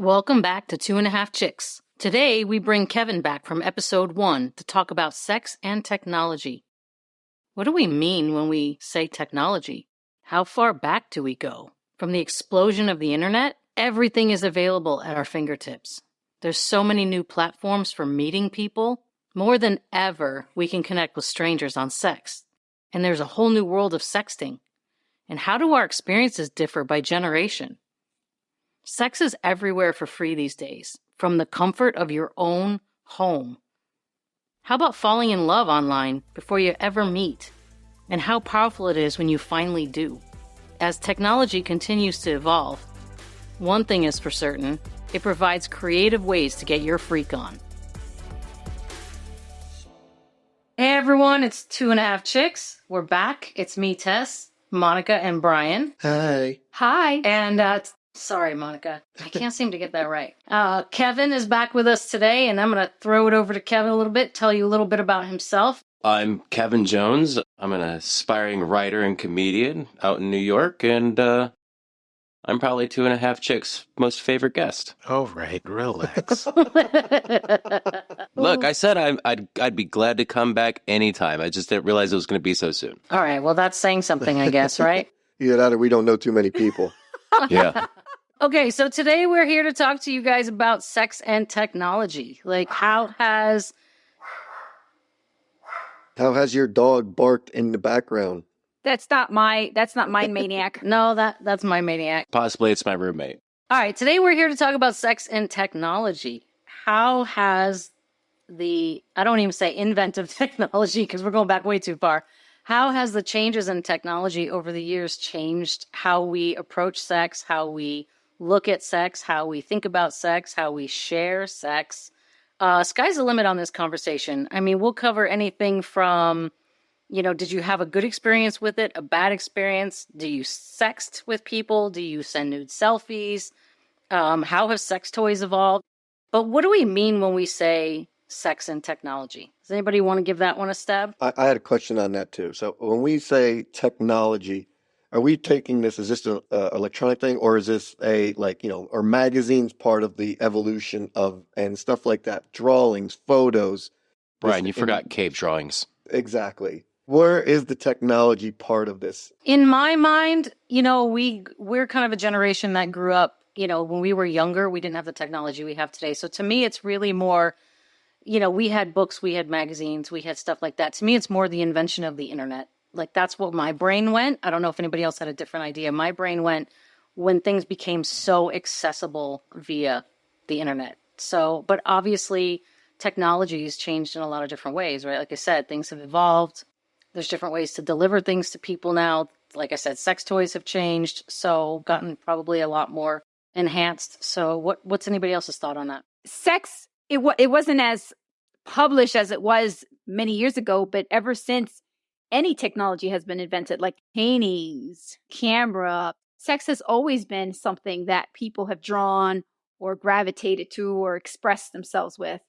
Welcome back to Two and a Half Chicks. Today, we bring Kevin back from episode 1 to talk about sex and technology. What do we mean when we say technology? How far back do we go? From the explosion of the internet, everything is available at our fingertips. There's so many new platforms for meeting people. More than ever, we can connect with strangers on sex. And there's a whole new world of sexting. And how do our experiences differ by generation? Sex is everywhere for free these days, from the comfort of your own home. How about falling in love online before you ever meet? And how powerful it is when you finally do. As technology continues to evolve, one thing is for certain, it provides creative ways to get your freak on. Hey everyone, it's Two and a Half Chicks. We're back. It's me, Tess, Monica, and Brian. Hi. Hi. And sorry, Monica. I can't seem to get that right. Kevin is back with us today, and I'm going to throw it over to Kevin a little bit, tell you a little bit about himself. I'm Kevin Jones. I'm an aspiring writer and comedian out in New York, and I'm probably Two and a Half Chicks' most favorite guest. All right, relax. Look, I said I'd be glad to come back anytime. I just didn't realize it was going to be so soon. All right, well, that's saying something, I guess, right? Either that or we don't know too many people. Yeah. Okay, so today we're here to talk to you guys about sex and technology. Like, how has your dog barked in the background? That's not my maniac. No, that's my maniac. Possibly it's my roommate. All right, today we're here to talk about sex and technology. How has I don't even say inventive technology because we're going back way too far. How has the changes in technology over the years changed how we approach sex, how we look at sex, how we think about sex, how we share sex? Sky's the limit on this conversation. I mean, we'll cover anything from, did you have a good experience with it, a bad experience? Do you sext with people? Do you send nude selfies? How have sex toys evolved? But what do we mean when we say sex and technology? Does anybody want to give that one a stab? I had a question on that too. So when we say technology, are we taking this as just an electronic thing, or is this are magazines part of the evolution of and stuff like that? Drawings, photos. Brian, you forgot cave drawings. Exactly. Where is the technology part of this? In my mind, we're kind of a generation that grew up, when we were younger, we didn't have the technology we have today. So to me, it's really more, we had books, we had magazines, we had stuff like that. To me, it's more the invention of the internet. Like, that's what my brain went. I don't know if anybody else had a different idea. My brain went when things became so accessible via the internet. So, but obviously, technology has changed in a lot of different ways, right? Like I said, things have evolved. There's different ways to deliver things to people now. Like I said, sex toys have changed, so gotten probably a lot more enhanced. So what's anybody else's thought on that? Sex, it wasn't as published as it was many years ago, but ever since any technology has been invented, like paintings, camera, sex has always been something that people have drawn or gravitated to or expressed themselves with.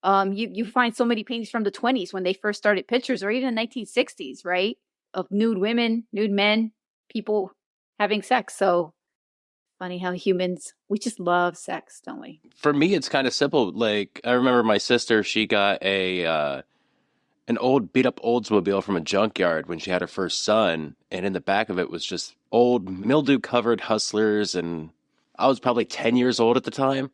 You find so many paintings from the 20s when they first started pictures, or even the 1960s, right? Of nude women, nude men, people having sex. So funny how humans, we just love sex, don't we? For me, it's kind of simple. Like, I remember my sister, she got an old beat up Oldsmobile from a junkyard when she had her first son. And in the back of it was just old mildew covered Hustlers. And I was probably 10 years old at the time.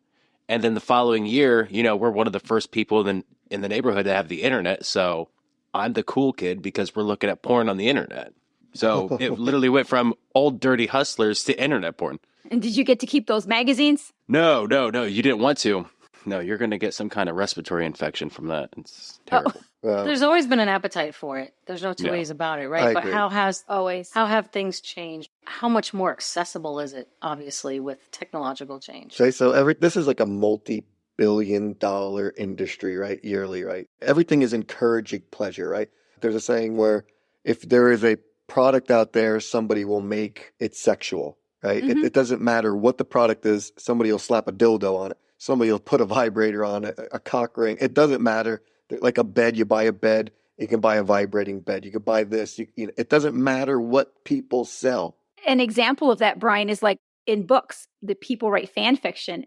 And then the following year, we're one of the first people in the neighborhood to have the internet. So I'm the cool kid because we're looking at porn on the internet. So it literally went from old dirty Hustlers to internet porn. And did you get to keep those magazines? No. You didn't want to. No, you're going to get some kind of respiratory infection from that. It's terrible. There's always been an appetite for it. There's no two ways about it, right? But agree. how have things changed? How much more accessible is it, obviously, with technological change? Okay, so this is like a multi-billion-dollar industry, right? Yearly, right? Everything is encouraging pleasure, right? There's a saying where if there is a product out there, somebody will make it sexual, right? Mm-hmm. It doesn't matter what the product is. Somebody will slap a dildo on it. Somebody will put a vibrator on it, a cock ring. It doesn't matter. Like a bed, you buy a bed. You can buy a vibrating bed. You can buy this. It doesn't matter what people sell. An example of that, Brian, is like in books, the people write fan fiction.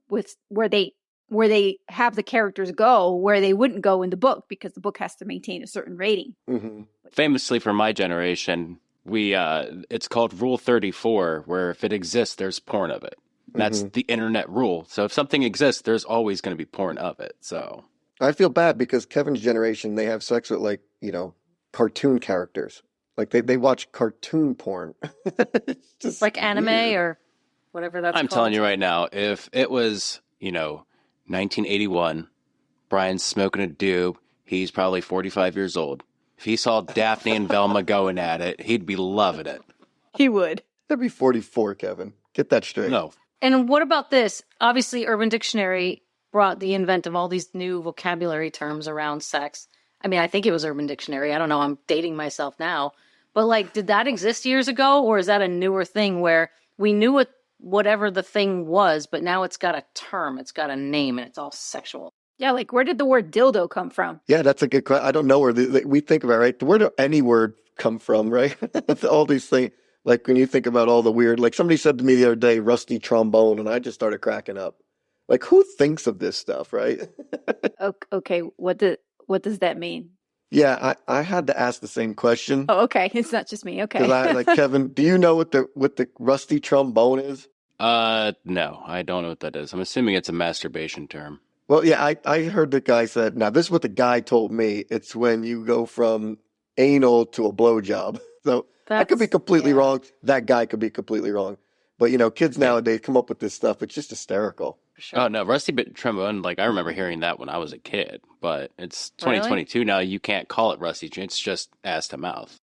with where they have the characters go where they wouldn't go in the book, because the book has to maintain a certain rating. Mm-hmm. Famously for my generation, it's called Rule 34, where if it exists, there's porn of it. That's the internet rule. So if something exists, there's always going to be porn of it. So I feel bad because Kevin's generation, they have sex with like, cartoon characters. Like they watch cartoon porn. It's just Like anime weird. or whatever that's I'm called. telling you right now, if it was, 1981, Brian's smoking a doob, he's probably 45 years old. If he saw Daphne and Velma going at it, he'd be loving it. He would. That'd be 44, Kevin. Get that straight. No. And what about this? Obviously, Urban Dictionary brought the invent of all these new vocabulary terms around sex. I mean, I think it was Urban Dictionary. I don't know. I'm dating myself now. But like, did that exist years ago? Or is that a newer thing where we knew whatever the thing was, but now it's got a term, it's got a name, and it's all sexual? Yeah, like where did the word dildo come from? Yeah, that's a good question. I don't know where we think about it, right? Where do any word come from, right? All these things. Like when you think about all the weird, like somebody said to me the other day, rusty trombone, and I just started cracking up. Like who thinks of this stuff, right? Okay, what does that mean? Yeah, I had to ask the same question. Oh, okay. It's not just me. Okay. Because I like Kevin, do you know what the rusty trombone is? No, I don't know what that is. I'm assuming it's a masturbation term. Well, yeah, I heard the guy said, now this is what the guy told me. It's when you go from anal to a blowjob. So I could be completely wrong. That guy could be completely wrong. But, kids nowadays come up with this stuff. It's just hysterical. For sure. Oh, no, rusty trombone, like I remember hearing that when I was a kid, but it's Really? 2022 now. You can't call it rusty. It's just ass to mouth.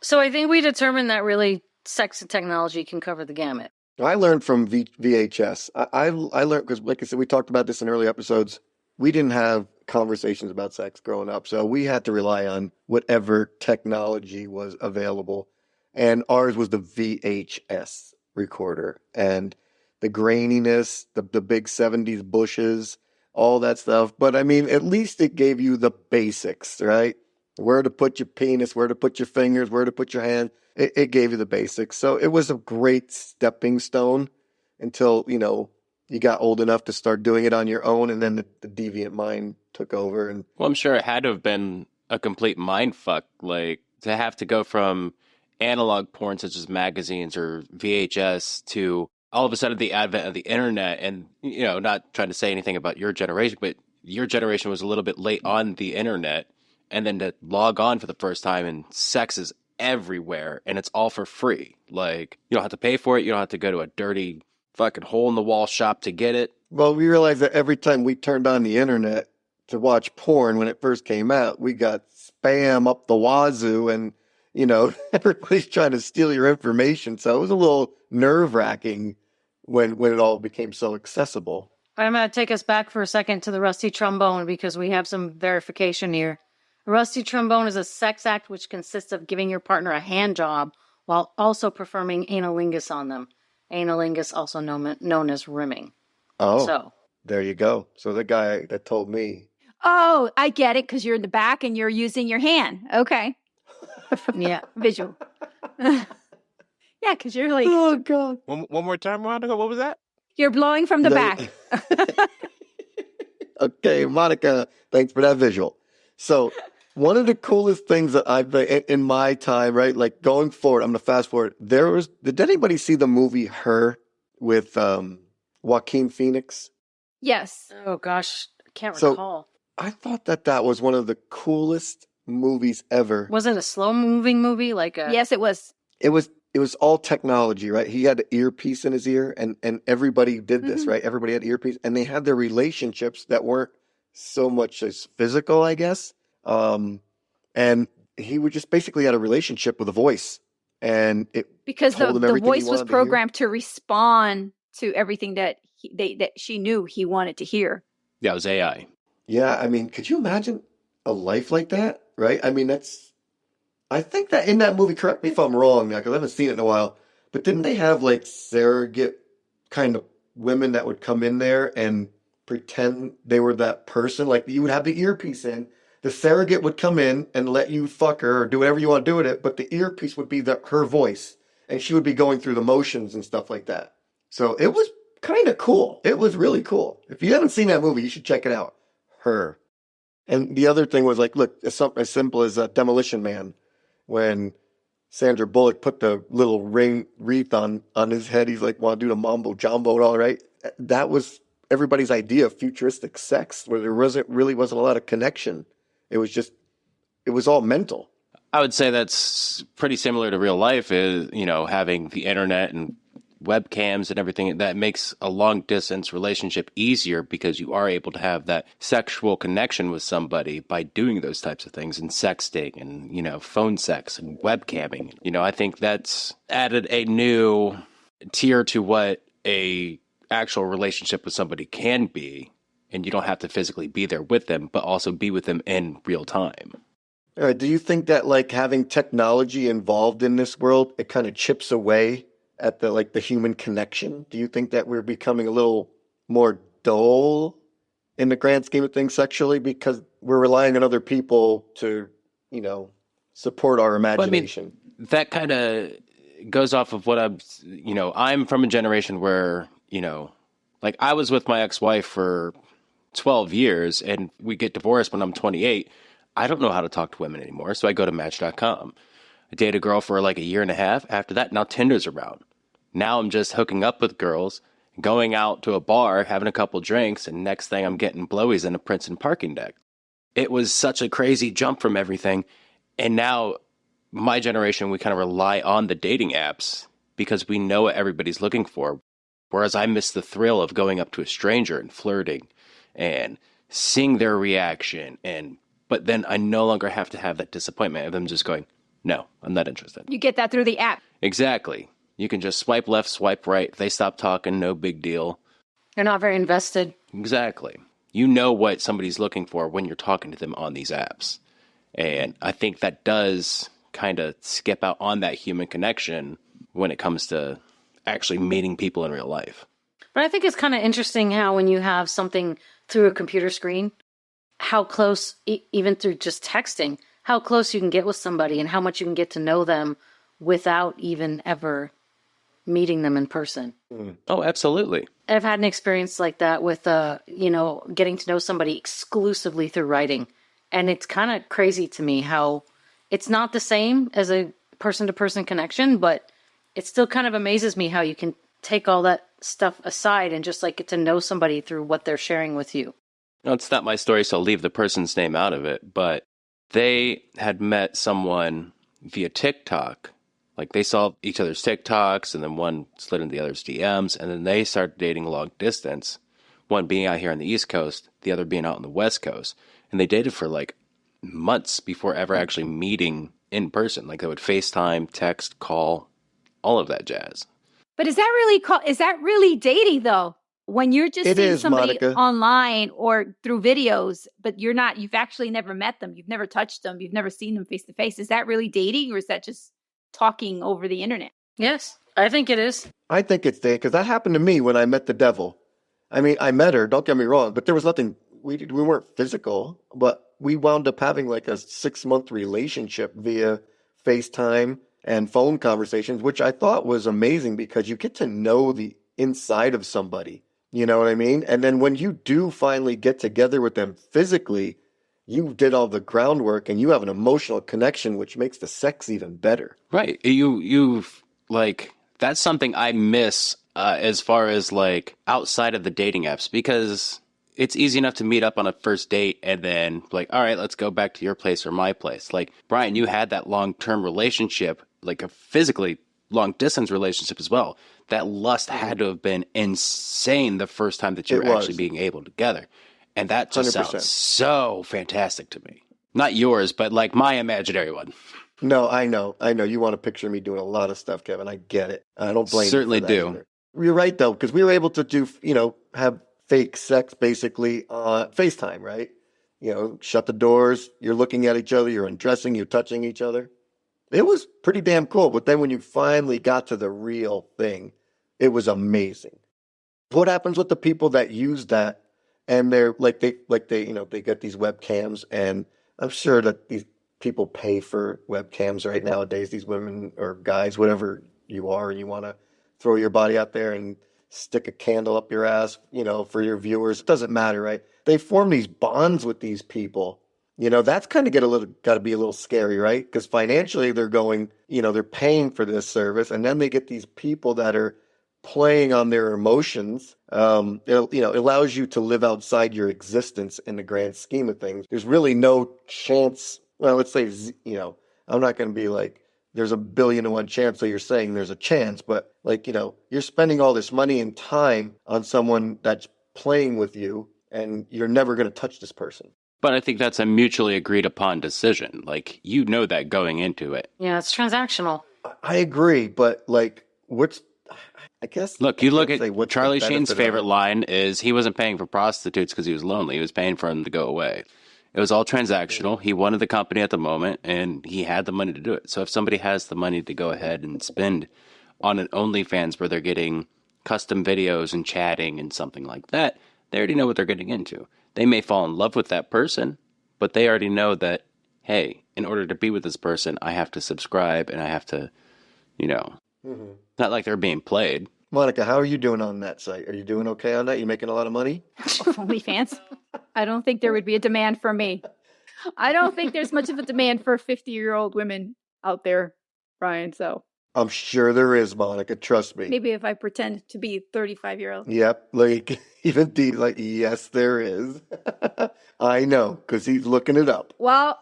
So I think we determined that really sex and technology can cover the gamut. I learned from VHS. I learned because, like I said, we talked about this in early episodes. We didn't have conversations about sex growing up, so we had to rely on whatever technology was available. And ours was the VHS recorder. And the graininess, the big 70s bushes, all that stuff. But I mean, at least it gave you the basics, right? Where to put your penis, where to put your fingers, where to put your hand. It gave you the basics. So it was a great stepping stone until, you got old enough to start doing it on your own, and then the deviant mind took over. And Well, I'm sure it had to have been a complete mind fuck, like to have to go from analog porn such as magazines or VHS to all of a sudden the advent of the internet. And, not trying to say anything about your generation, but your generation was a little bit late on the internet. And then to log on for the first time, and sex is everywhere, and it's all for free. Like, you don't have to pay for it. You don't have to go to a dirty fucking hole in the wall shop to get it. well, we realized that every time we turned on the internet to watch porn when it first came out, we got spam up the wazoo, and everybody's trying to steal your information. So it was a little nerve-wracking when it all became so accessible. I'm going to take us back for a second to the rusty trombone because we have some verification here. A rusty trombone is a sex act which consists of giving your partner a hand job while also performing analingus on them. Analingus, also known as rimming. Oh, So, there you go. So the guy that told me, Oh, I get it, because you're in the back and you're using your hand. Okay. yeah. Visual. Yeah, because you're like, oh God, One more time, Monica. What was that? you're blowing from the No. back. Okay, Monica, thanks for that visual. So one of the coolest things that I've in my time, right? Like going forward, I'm gonna fast forward. Did anybody see the movie Her with Joaquin Phoenix? Yes. Oh, gosh. I can't So- recall. I thought that was one of the coolest movies ever. Was it a slow-moving movie? Like a... Yes, it was. It was all technology, right? He had an earpiece in his ear, and everybody did this, Mhm. right? Everybody had earpiece, and they had their relationships that weren't so much as physical, I guess. And he would just basically had a relationship with a voice, and it Because told him the everything he voice was wanted to hear. programmed to respond to everything that that she knew he wanted to hear. Yeah, it was AI. Yeah, I mean, could you imagine a life like that, right? I mean, I think that in that movie, correct me if I'm wrong now, because I haven't seen it in a while, but didn't they have like surrogate kind of women that would come in there and pretend they were that person? Like you would have the earpiece in, the surrogate would come in and let you fuck her or do whatever you want to do with it, but the earpiece would be her voice, and she would be going through the motions and stuff like that. So it was kind of cool. It was really cool. If you haven't seen that movie, you should check it out. Her. And the other thing was like, look, it's something as simple as Demolition Man, when Sandra Bullock put the little ring wreath on his head. He's like, want to do the mambo jumbo and all right. That was everybody's idea of futuristic sex, where there wasn't a lot of connection. It was all mental. I would say that's pretty similar to real life, is, having the internet and webcams and everything that makes a long distance relationship easier, because you are able to have that sexual connection with somebody by doing those types of things, and sexting and, phone sex and webcamming. I think that's added a new tier to what a actual relationship with somebody can be. And you don't have to physically be there with them, but also be with them in real time. All right, do you think that like having technology involved in this world, it kind of chips away at the human connection? Do you think that we're becoming a little more dull in the grand scheme of things sexually, because we're relying on other people to, support our imagination? That kind of goes off of what I'm from a generation where, like I was with my ex-wife for 12 years and we get divorced when I'm 28. I don't know how to talk to women anymore, so I go to Match.com. I dated a girl for like a year and a half. After that, now Tinder's around. Now I'm just hooking up with girls, going out to a bar, having a couple drinks, and next thing I'm getting blowies in a Princeton parking deck. It was such a crazy jump from everything. And now my generation, we kind of rely on the dating apps because we know what everybody's looking for. Whereas I miss the thrill of going up to a stranger and flirting and seeing their reaction, but then I no longer have to have that disappointment of them just going, no, I'm not interested. You get that through the app. Exactly. You can just swipe left, swipe right. If they stop talking, no big deal. They're not very invested. Exactly. You know what somebody's looking for when you're talking to them on these apps. And I think that does kind of skip out on that human connection when it comes to actually meeting people in real life. But I think it's kind of interesting how when you have something through a computer screen, how close, even through just texting, how close you can get with somebody and how much you can get to know them without even ever meeting them in person. Oh, absolutely. I've had an experience like that with, getting to know somebody exclusively through writing. And it's kind of crazy to me how it's not the same as a person-to-person connection, but it still kind of amazes me how you can take all that stuff aside and just like get to know somebody through what they're sharing with you. No, it's not my story, so I'll leave the person's name out of it, but they had met someone via TikTok. Like they saw each other's TikToks, and then one slid into the other's DMs, and then they started dating long distance. One being out here on the East Coast, the other being out on the West Coast. And they dated for like months before ever actually meeting in person. Like they would FaceTime, text, call, all of that jazz. But is that really dating though? When you're just seeing somebody Monica, online or through videos, but you've actually never met them, you've never touched them, you've never seen them face to face. Is that really dating, or is that just talking over the internet? Yes, I think it is. I think it's dating, because that happened to me when I met the devil. I mean, I met her, don't get me wrong, but there was nothing, we weren't physical, but we wound up having like a 6-month relationship via FaceTime and phone conversations, which I thought was amazing because you get to know the inside of somebody. You know what I mean? And then when you do finally get together with them physically, you did all the groundwork and you have an emotional connection, which makes the sex even better. Right. You've like, that's something I miss as far as like outside of the dating apps, because it's easy enough to meet up on a first date and then like, all right, let's go back to your place or my place. Like, Brian, you had that long-term relationship, like a physically long distance relationship as well. That lust had to have been insane the first time that you were actually being able together. And that just 100%. sounds so fantastic to me. Not yours, but like my imaginary one. No, I know. You want to picture me doing a lot of stuff, Kevin. I get it. I don't blame Certainly you for that do. either. You're right, though, because we were able to do, have fake sex basically on FaceTime, right? Shut the doors. You're looking at each other. You're undressing. You're touching each other. It was pretty damn cool. But then when you finally got to the real thing, it was amazing. What happens with the people that use that and they get these webcams, and I'm sure that these people pay for webcams right nowadays, these women or guys, whatever you are, and you want to throw your body out there and stick a candle up your ass, for your viewers. It doesn't matter, right? They form these bonds with these people. That's kind of got to be a little scary, right? Because financially they're going, they're paying for this service, and then they get these people that are playing on their emotions. It allows you to live outside your existence in the grand scheme of things. There's really no chance. Well, let's say, I'm not going to be like, there's 1,000,000,000 chance. So you're saying there's a chance, but you're spending all this money and time on someone that's playing with you, and you're never going to touch this person. But I think that's a mutually agreed upon decision. Like, that going into it. Yeah, it's transactional. I agree, but I guess. Look, you look at what's Charlie the Sheen's benefit of favorite it. line is he wasn't paying for prostitutes because he was lonely. He was paying for them to go away. It was all transactional. He wanted the company at the moment, and he had the money to do it. So if somebody has the money to go ahead and spend on an OnlyFans where they're getting custom videos and chatting and something like that, they already know what they're getting into. They may fall in love with that person, but they already know that, hey, in order to be with this person, I have to subscribe and I have to, not like they're being played. Monica, how are you doing on that site? Are you doing okay on that? You making a lot of money? OnlyFans? I don't think there would be a demand for me. I don't think there's much of a demand for 50-year-old women out there, Brian. So I'm sure there is, Monica. Trust me. maybe if I pretend to be 35-year-old. Yep, even Dee, yes, there is. I know, because he's looking it up. Well,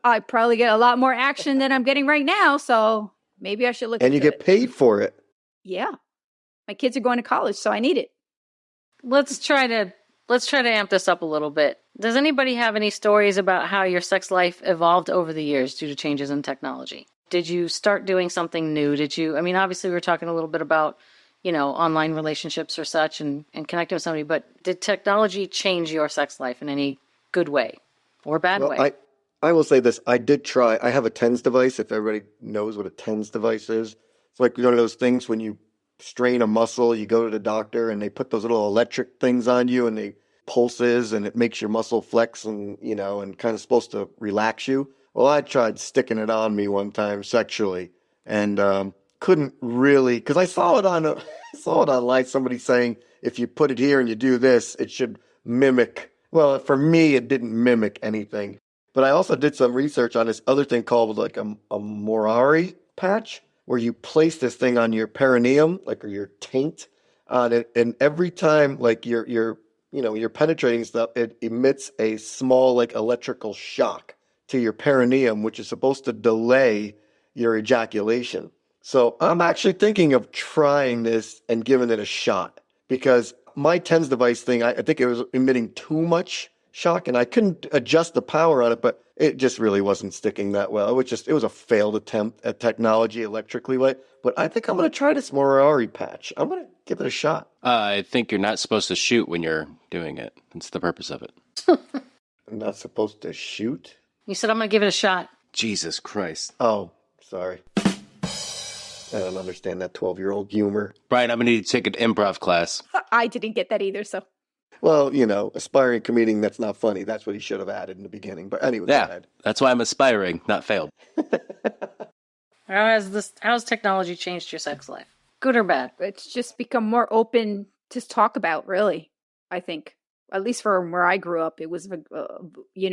I probably get a lot more action than I'm getting right now, so maybe I should look. And you get paid for it. Yeah, my kids are going to college, so I need it. Let's try to amp this up a little bit. Does anybody have any stories about how your sex life evolved over the years due to changes in technology? Did you start doing something new? Obviously we were talking a little bit about, online relationships or such and connecting with somebody, but did technology change your sex life in any good way or bad way? I will say this. I did try. I have a TENS device, if everybody knows what a TENS device is. It's like one of those things when you strain a muscle, you go to the doctor and they put those little electric things on you and they pulses and it makes your muscle flex and, and kind of supposed to relax you. Well, I tried sticking it on me one time sexually and couldn't really, because I saw it online, somebody saying if you put it here and you do this, it should mimic. Well, for me, it didn't mimic anything. But I also did some research on this other thing called like a Morari patch, where you place this thing on your perineum, or your taint on it, and every time you're penetrating stuff, it emits a small electrical shock to your perineum, which is supposed to delay your ejaculation. So I'm actually thinking of trying this and giving it a shot, because my TENS device thing, I think it was emitting too much shock and I couldn't adjust the power on it, but it just really wasn't sticking that well. It was a failed attempt at technology electrically. But I think I'm going to try this Morari patch. I'm going to give it a shot. I think you're not supposed to shoot when you're doing it. That's the purpose of it. I'm not supposed to shoot? You said I'm going to give it a shot. Jesus Christ. Oh, sorry. I don't understand that 12-year-old humor. Brian, I'm going to need to take an improv class. I didn't get that either, so. Well, aspiring comedian that's not funny. That's what he should have added in the beginning. But anyway, yeah, that's why I'm aspiring, not failed. How's technology changed your sex life? Good or bad? It's just become more open to talk about, really, I think. At least from where I grew up, it was, you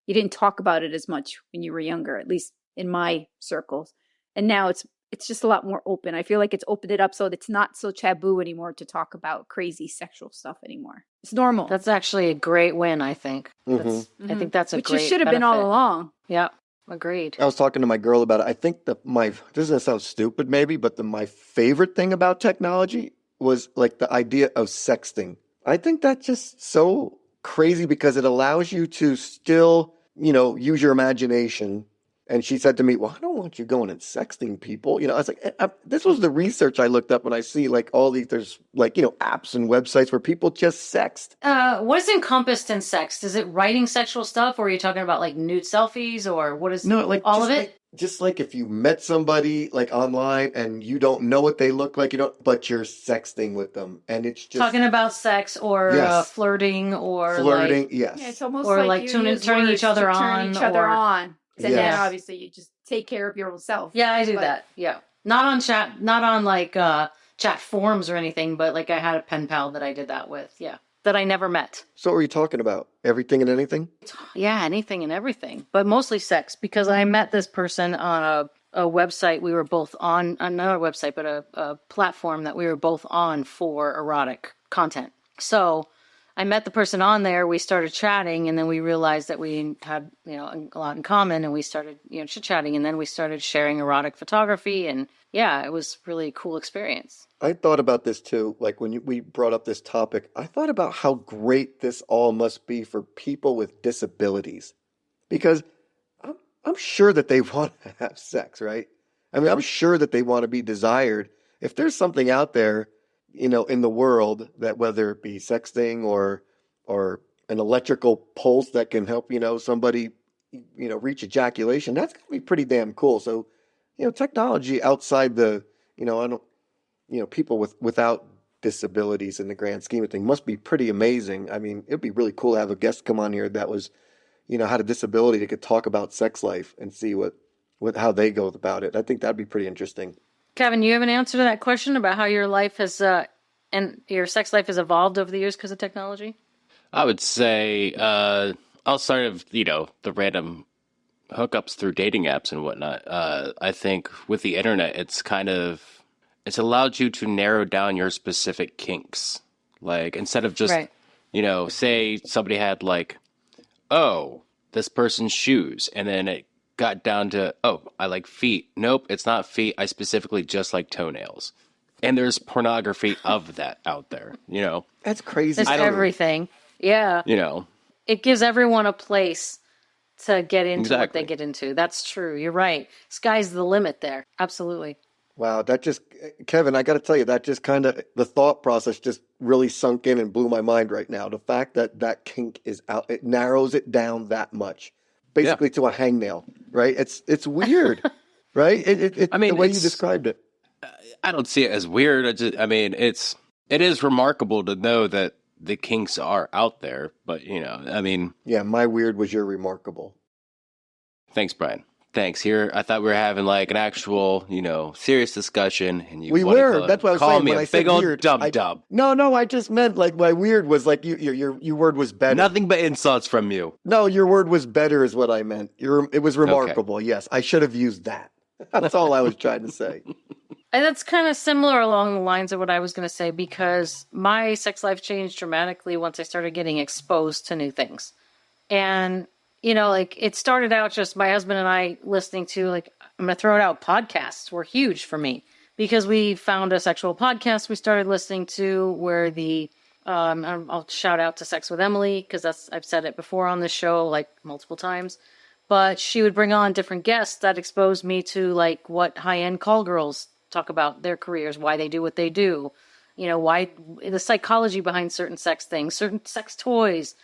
didn't talk about it as much when you were younger, at least in my circles. And now it's just a lot more open. I feel like it's opened it up so it's not so taboo anymore to talk about crazy sexual stuff anymore. It's normal. That's actually a great win, I think. Mm-hmm. I think that's a Which great it should have been all along. Yeah, agreed. I was talking to my girl about it. I think this is going to sound stupid maybe, but my favorite thing about technology was the idea of sexting. I think that's just so crazy because it allows you to still, use your imagination. And she said to me, well, I don't want you going and sexting people. I was like, this was the research I looked up when I see all these, there's apps and websites where people just sext. What is encompassed in sext? Is it writing sexual stuff or are you talking about nude selfies or what is all of it? Just if you met somebody online and you don't know what they look like, but you're sexting with them. And it's just talking about sex or yes. Flirting or yes. Yeah, it's almost or turning each other on. And then obviously you just take care of yourself. Yeah, I do that. Yeah. Not on chat, not on chat forums or anything, but like I had a pen pal that I did that with. Yeah. That I never met. So what are you talking about? Everything and anything? Yeah, anything and everything, but mostly sex because I met this person on a website. We were both on another website, but a platform that we were both on for erotic content. So I met the person on there. We started chatting, and then we realized that we had a lot in common, and we started chit chatting, and then we started sharing erotic photography, and yeah, it was really a cool experience. I thought about this too. Like when we brought up this topic, I thought about how great this all must be for people with disabilities, because I'm sure that they want to have sex, right? I mean, I'm sure that they want to be desired. If there's something out there, in the world that whether it be sexting or an electrical pulse that can help, somebody, reach ejaculation, that's gonna be pretty damn cool. So, technology outside the, I don't, people without disabilities in the grand scheme of things must be pretty amazing. I mean, it'd be really cool to have a guest come on here that was had a disability that could talk about sex life and see how they go about it. I think that'd be pretty interesting. Kevin, you have an answer to that question about how your life has and your sex life has evolved over the years because of technology? I would say outside of the random hookups through dating apps and whatnot, I think with the internet, it's allowed you to narrow down your specific kinks. Like instead of just Right. Say somebody had like, oh, this person's shoes, and then it got down to, oh, I like feet. Nope, it's not feet. I specifically just like toenails. And there's pornography of that out there, That's crazy. It's everything. Yeah. It gives everyone a place to get into what they Exactly. get into. That's true. You're right. Sky's the limit there. Absolutely. Wow, Kevin, I got to tell you, that just kind of, the thought process just really sunk in and blew my mind right now. The fact that kink is out, it narrows it down that much, basically to a hangnail, right? It's weird, right? I mean, the way you described it. I don't see it as weird. It is remarkable to know that the kinks are out there, but Yeah, my weird was your remarkable. thanks, Brian. Thanks. Here, I thought we were having like an actual, serious discussion, and We were. That's what I was call saying me when a I said big old weird. dum-dum. No, I just meant like my weird was like your word was better. Nothing but insults from you. No, your word was better is what I meant. It was Okay. remarkable. Yes, I should have used that. That's all I was trying to say. And that's kind of similar along the lines of what I was going to say because my sex life changed dramatically once I started getting exposed to new things. And, like it started out just my husband and I listening to, like, I'm going to throw it out, podcasts were huge for me because we found a sexual podcast we started listening to where I'll shout out to Sex with Emily because I've said it before on this show, like multiple times. But she would bring on different guests that exposed me to like what high-end call girls talk about their careers, why they do what they do, why the psychology behind certain sex things, certain sex toys,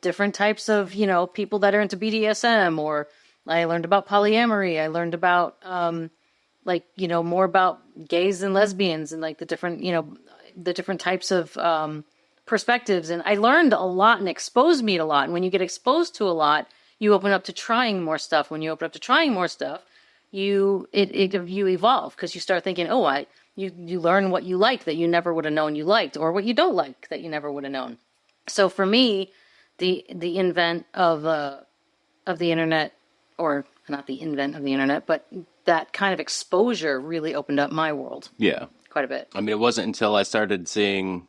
different types of, people that are into BDSM, or I learned about polyamory. I learned about, more about gays and lesbians and like the different types of, perspectives. And I learned a lot and exposed me to a lot. And when you get exposed to a lot, you open up to trying more stuff. When you open up to trying more stuff, you evolve because you start thinking, you learn what you like that you never would have known you liked, or what you don't like that you never would have known. So for me, the invent of the internet, or not the invent of the internet, but that kind of exposure really opened up my world. Yeah. Quite a bit. I mean, it wasn't until I started seeing,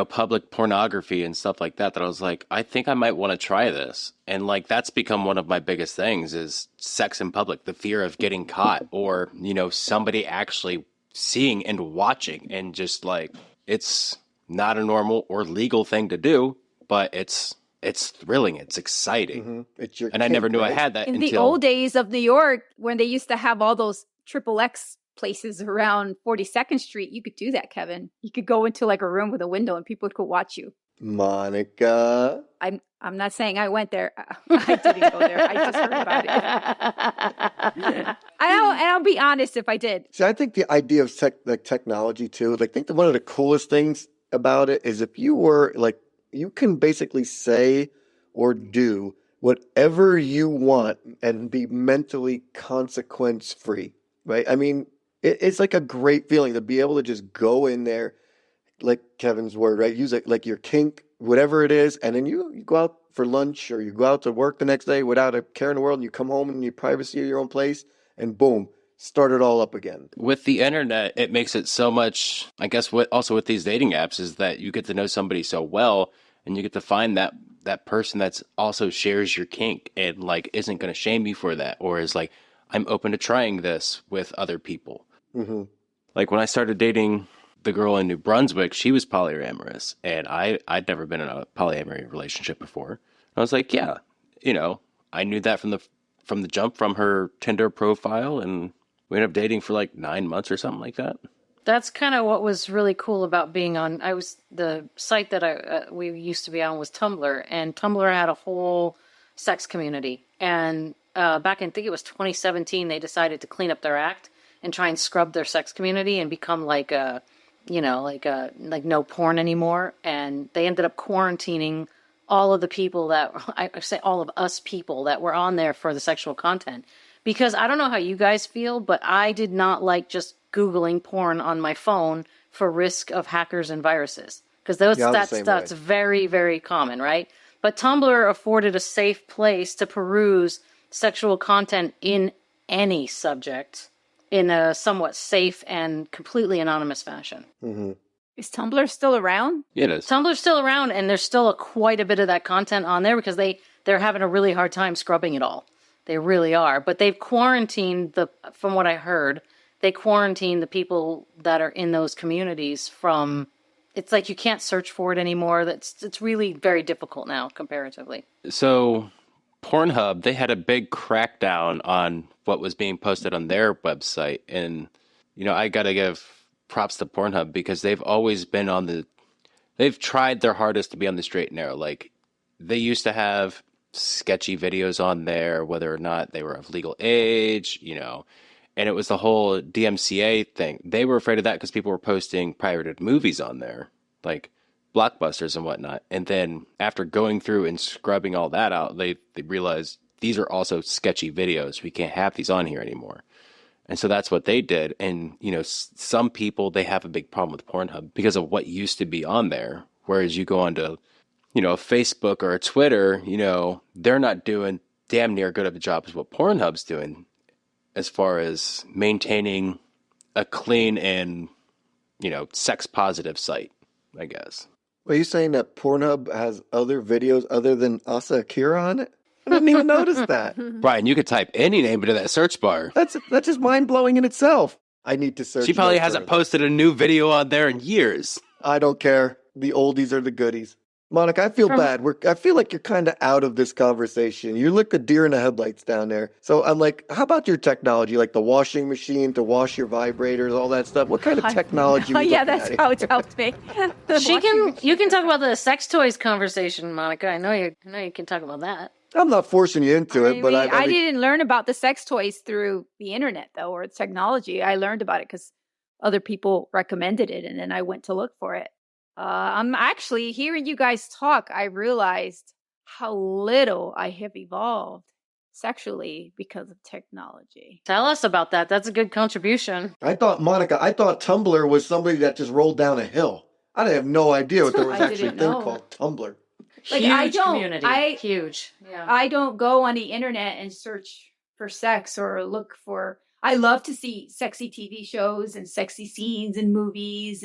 public pornography and stuff like that I was like, I think I might want to try this. And like, that's become one of my biggest things is sex in public, the fear of getting caught or, somebody actually seeing and watching, and just like, it's not a normal or legal thing to do, but it's thrilling. It's exciting. Mm-hmm. It's your and I never knew right? I had that In until the old days of New York, when they used to have all those triple X places around 42nd Street, you could do that, Kevin. You could go into like a room with a window and people could watch you. Monica. I'm not saying I went there. I didn't go there. I just heard about it. I'll be honest if I did. See, I think the idea of technology too, like, I think that one of the coolest things about it is if you were like, you can basically say or do whatever you want and be mentally consequence free, right? I mean, It's like a great feeling to be able to just go in there, like Kevin's word, right? Use it like your kink, whatever it is, and then you go out for lunch or you go out to work the next day without a care in the world, and you come home in your privacy of your own place, and boom, start it all up again. With the internet, it makes it so much, I guess, also with these dating apps is that you get to know somebody so well and you get to find that person that's also shares your kink and like isn't going to shame you for that or is like, I'm open to trying this with other people. Hmm. Like when I started dating the girl in New Brunswick, she was polyamorous and I'd never been in a polyamory relationship before. I was like, yeah, I knew that from the jump from her Tinder profile, and we ended up dating for like 9 months or something like that. That's kind of what was really cool about being on. The site that we used to be on was Tumblr, and Tumblr had a whole sex community. And back in, I think it was 2017, they decided to clean up their act and try and scrub their sex community and become like no porn anymore. And they ended up quarantining all of the people that I say all of us people that were on there for the sexual content. Because I don't know how you guys feel, but I did not like just Googling porn on my phone for risk of hackers and viruses. Because that's very, very common, right? But Tumblr afforded a safe place to peruse sexual content in any subject in a somewhat safe and completely anonymous fashion. Hmm. Is Tumblr still around? It is. Tumblr's still around, and there's still quite a bit of that content on there because they're having a really hard time scrubbing it all. They really are. But they've quarantined from what I heard, they quarantined the people that are in those communities from, it's like you can't search for it anymore. It's really very difficult now, comparatively. So Pornhub, they had a big crackdown on what was being posted on their website. And, I got to give props to Pornhub because they've always been they've tried their hardest to be on the straight and narrow. Like, they used to have sketchy videos on there, whether or not they were of legal age, and it was the whole DMCA thing. They were afraid of that because people were posting pirated movies on there, like blockbusters and whatnot. And then after going through and scrubbing all that out, they realized these are also sketchy videos. We can't have these on here anymore. And so that's what they did. And, some people, they have a big problem with Pornhub because of what used to be on there. Whereas you go onto Facebook or Twitter, they're not doing damn near good of a job as what Pornhub's doing as far as maintaining a clean and, sex positive site, I guess. Are you saying that Pornhub has other videos other than Asa Akira on it? I didn't even notice that. Brian, you could type any name into that search bar. That's just mind-blowing in itself. I need to search. She probably no hasn't further. posted a new video on there in years. I don't care. The oldies are the goodies. Monica, I feel bad. I feel like you're kind of out of this conversation. You look a deer in the headlights down there. So I'm like, how about your technology, like the washing machine to wash your vibrators, all that stuff? What kind of technology? Yeah, that's how it's helped me. You can talk about the sex toys conversation, Monica. I know you can talk about that. I'm not forcing you into it, but I didn't learn about the sex toys through the internet, though, or technology. I learned about it because other people recommended it, and then I went to look for it. I'm actually hearing you guys talk. I realized how little I have evolved sexually because of technology. Tell us about that. That's a good contribution. I thought Tumblr was somebody that just rolled down a hill. I have no idea what there was actually a thing called Tumblr. Like, huge community. Huge. Yeah. I don't go on the internet and search for sex or look for. I love to see sexy TV shows and sexy scenes in movies,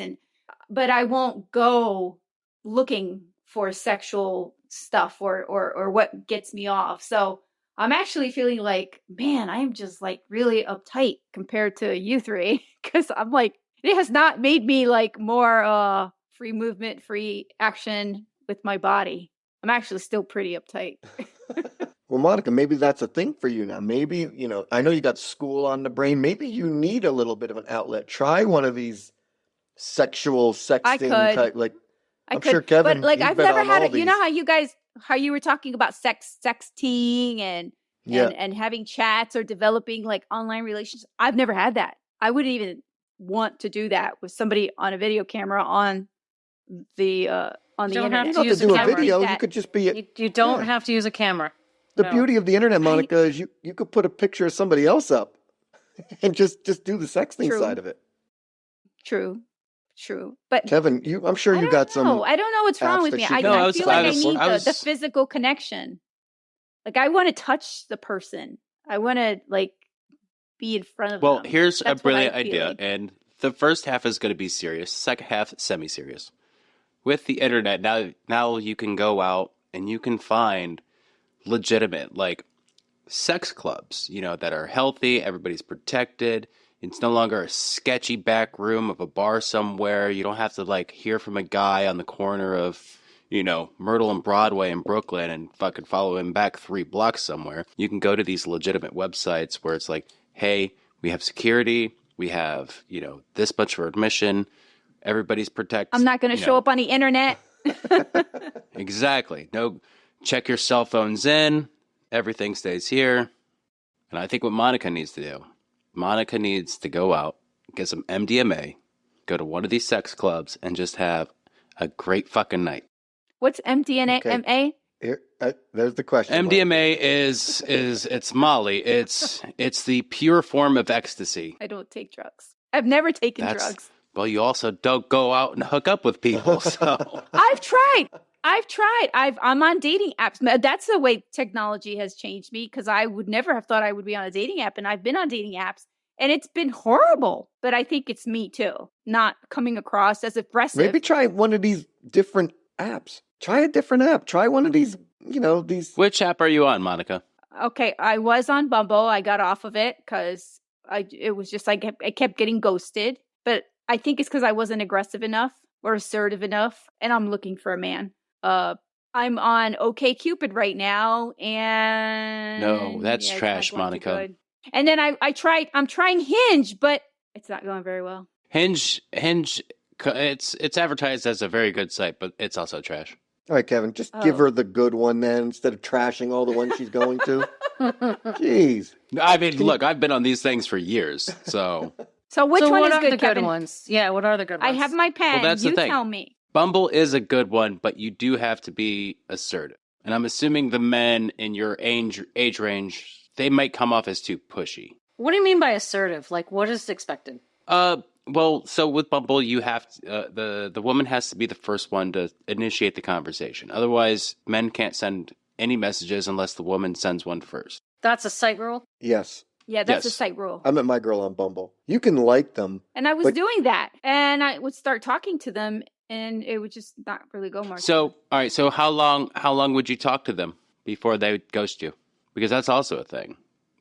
but I won't go looking for sexual stuff or what gets me off. So I'm actually feeling like, man, I am just like really uptight compared to you three because I'm like, it has not made me like more free movement, free action with my body. I'm actually still pretty uptight. Well, Monica, maybe that's a thing for you now. Maybe, I know you got school on the brain. Maybe you need a little bit of an outlet. Try one of these sexual sexting type. Like, I'm sure Kevin. But like, I've never had it. You know how you were talking about sexting and having chats or developing like online relations. I've never had that. I wouldn't even want to do that with somebody on a video camera on the internet. Have to You don't have use to do a a video. You could just be. You don't have to use a camera. The beauty of the internet, Monica, is you could put a picture of somebody else up. and just do the sexting True. side of it. True. But Kevin, I'm sure I you don't got know. some I don't know what's wrong apps with that me. you I, can No, I I was- feel like I I was- need I the was- physical connection. Like I want to touch the person. I want to like be in front of Well, them. here's a That's what brilliant I'm idea, feeling. and the first half is going to be serious, second half semi-serious. With the internet, now you can go out and you can find legitimate, like, sex clubs, that are healthy, everybody's protected. It's no longer a sketchy back room of a bar somewhere. You don't have to, like, hear from a guy on the corner of, Myrtle and Broadway in Brooklyn and fucking follow him back 3 blocks somewhere. You can go to these legitimate websites where it's like, hey, we have security, we have, this much for admission, everybody's protected. I'm not going to show up on the internet. Exactly. No, check your cell phones in. Everything stays here. And I think what Monica needs to do, Monica needs to go out, get some MDMA, go to one of these sex clubs, and just have a great fucking night. What's MDMA? Okay. Here, there's the question. MDMA is it's Molly. It's the pure form of ecstasy. I don't take drugs. I've never taken drugs. Well, you also don't go out and hook up with people, so. I've tried. I'm on dating apps. That's the way technology has changed me because I would never have thought I would be on a dating app, and I've been on dating apps, and it's been horrible. But I think it's me too, not coming across as aggressive. Maybe try one of these different apps. Try a different app. Try one of these, these. Which app are you on, Monica? Okay, I was on Bumble. I got off of it because it was just like I kept getting ghosted. But I think it's because I wasn't aggressive enough or assertive enough, and I'm looking for a man. I'm on OkCupid right now, and No, that's it's trash, not going too Monica. good. And then I'm trying Hinge, but it's not going very well. Hinge, it's advertised as a very good site, but it's also trash. All right, Kevin, just give her the good one then instead of trashing all the ones she's going to. Jeez. I mean, look, I've been on these things for years, so. So which one what is are good, the Kevin? good ones? Yeah, what are the good ones? I have my pen. Well, that's the you thing. tell me. Bumble is a good one, but you do have to be assertive. And I'm assuming the men in your age range, they might come off as too pushy. What do you mean by assertive? Like, what is expected? Well, so with Bumble, you have to, the woman has to be the first one to initiate the conversation. Otherwise, men can't send any messages unless the woman sends one first. That's a site rule? Yes. Yeah, that's a Yes. site rule. I met my girl on Bumble. You can like them. And I was but- doing that. And I would start talking to them, and it would just not really go much. So, all right. So, how long would you talk to them before they would ghost you? Because that's also a thing.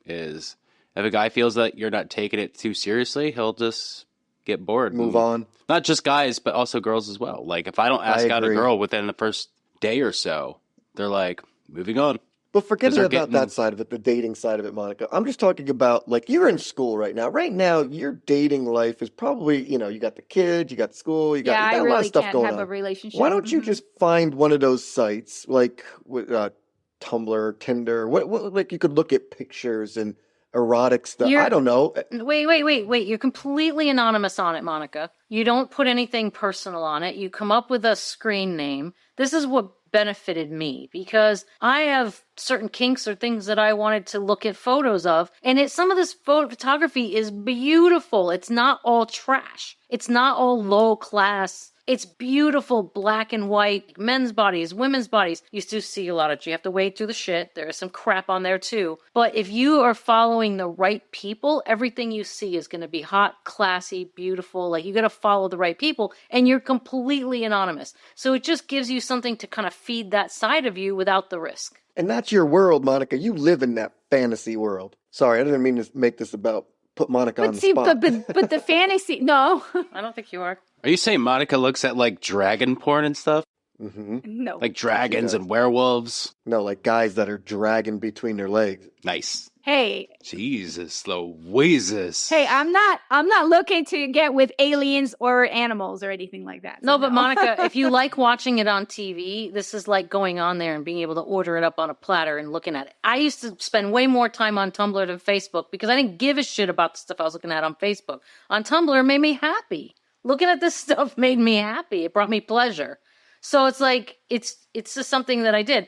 Is if a guy feels that you're not taking it too seriously, he'll just get bored. Move on. Not just guys, but also girls as well. Like if I don't ask out a agree. girl within the first day or so, they're like, moving on. But forget 'Cause they're about that getting- side of it, the dating side of it, Monica. I'm just talking about, like, you're in school right now. Right now, your dating life is probably, you got the kids, you got school, you got, yeah, you got I a lot of really stuff can't going have on. a relationship. Why don't you Mhm. just find one of those sites, like Tumblr, Tinder, what, like you could look at pictures and erotic stuff. You're- I don't know. Wait. You're completely anonymous on it, Monica. You don't put anything personal on it. You come up with a screen name. This is what benefited me because I have certain kinks or things that I wanted to look at photos of. And some of this photography is beautiful. It's not all trash. It's not all low class. It's beautiful black and white, men's bodies, women's bodies. You still see a lot of, you have to wade through the shit. There is some crap on there too. But if you are following the right people, everything you see is going to be hot, classy, beautiful. Like you got to follow the right people and you're completely anonymous. So it just gives you something to kind of feed that side of you without the risk. And that's your world, Monica. You live in that fantasy world. Sorry, I didn't mean to make this about put Monica on But the see, spot. but the fantasy, no, I don't think you are. Are you saying Monica looks at like dragon porn and stuff? hmm no. Like dragons does. and werewolves? No, like guys that are dragging between their legs. Nice. Hey, Jesus Louises. hey, I'm not looking to get with aliens or animals or anything like that. No, So but Monica, if you like watching it on TV, this is like going on there and being able to order it up on a platter and looking at it. I used to spend way more time on Tumblr than Facebook because I didn't give a shit about the stuff I was looking at on Facebook. On Tumblr, it made me happy. Looking at this stuff made me happy. It brought me pleasure. So it's like, it's just something that I did.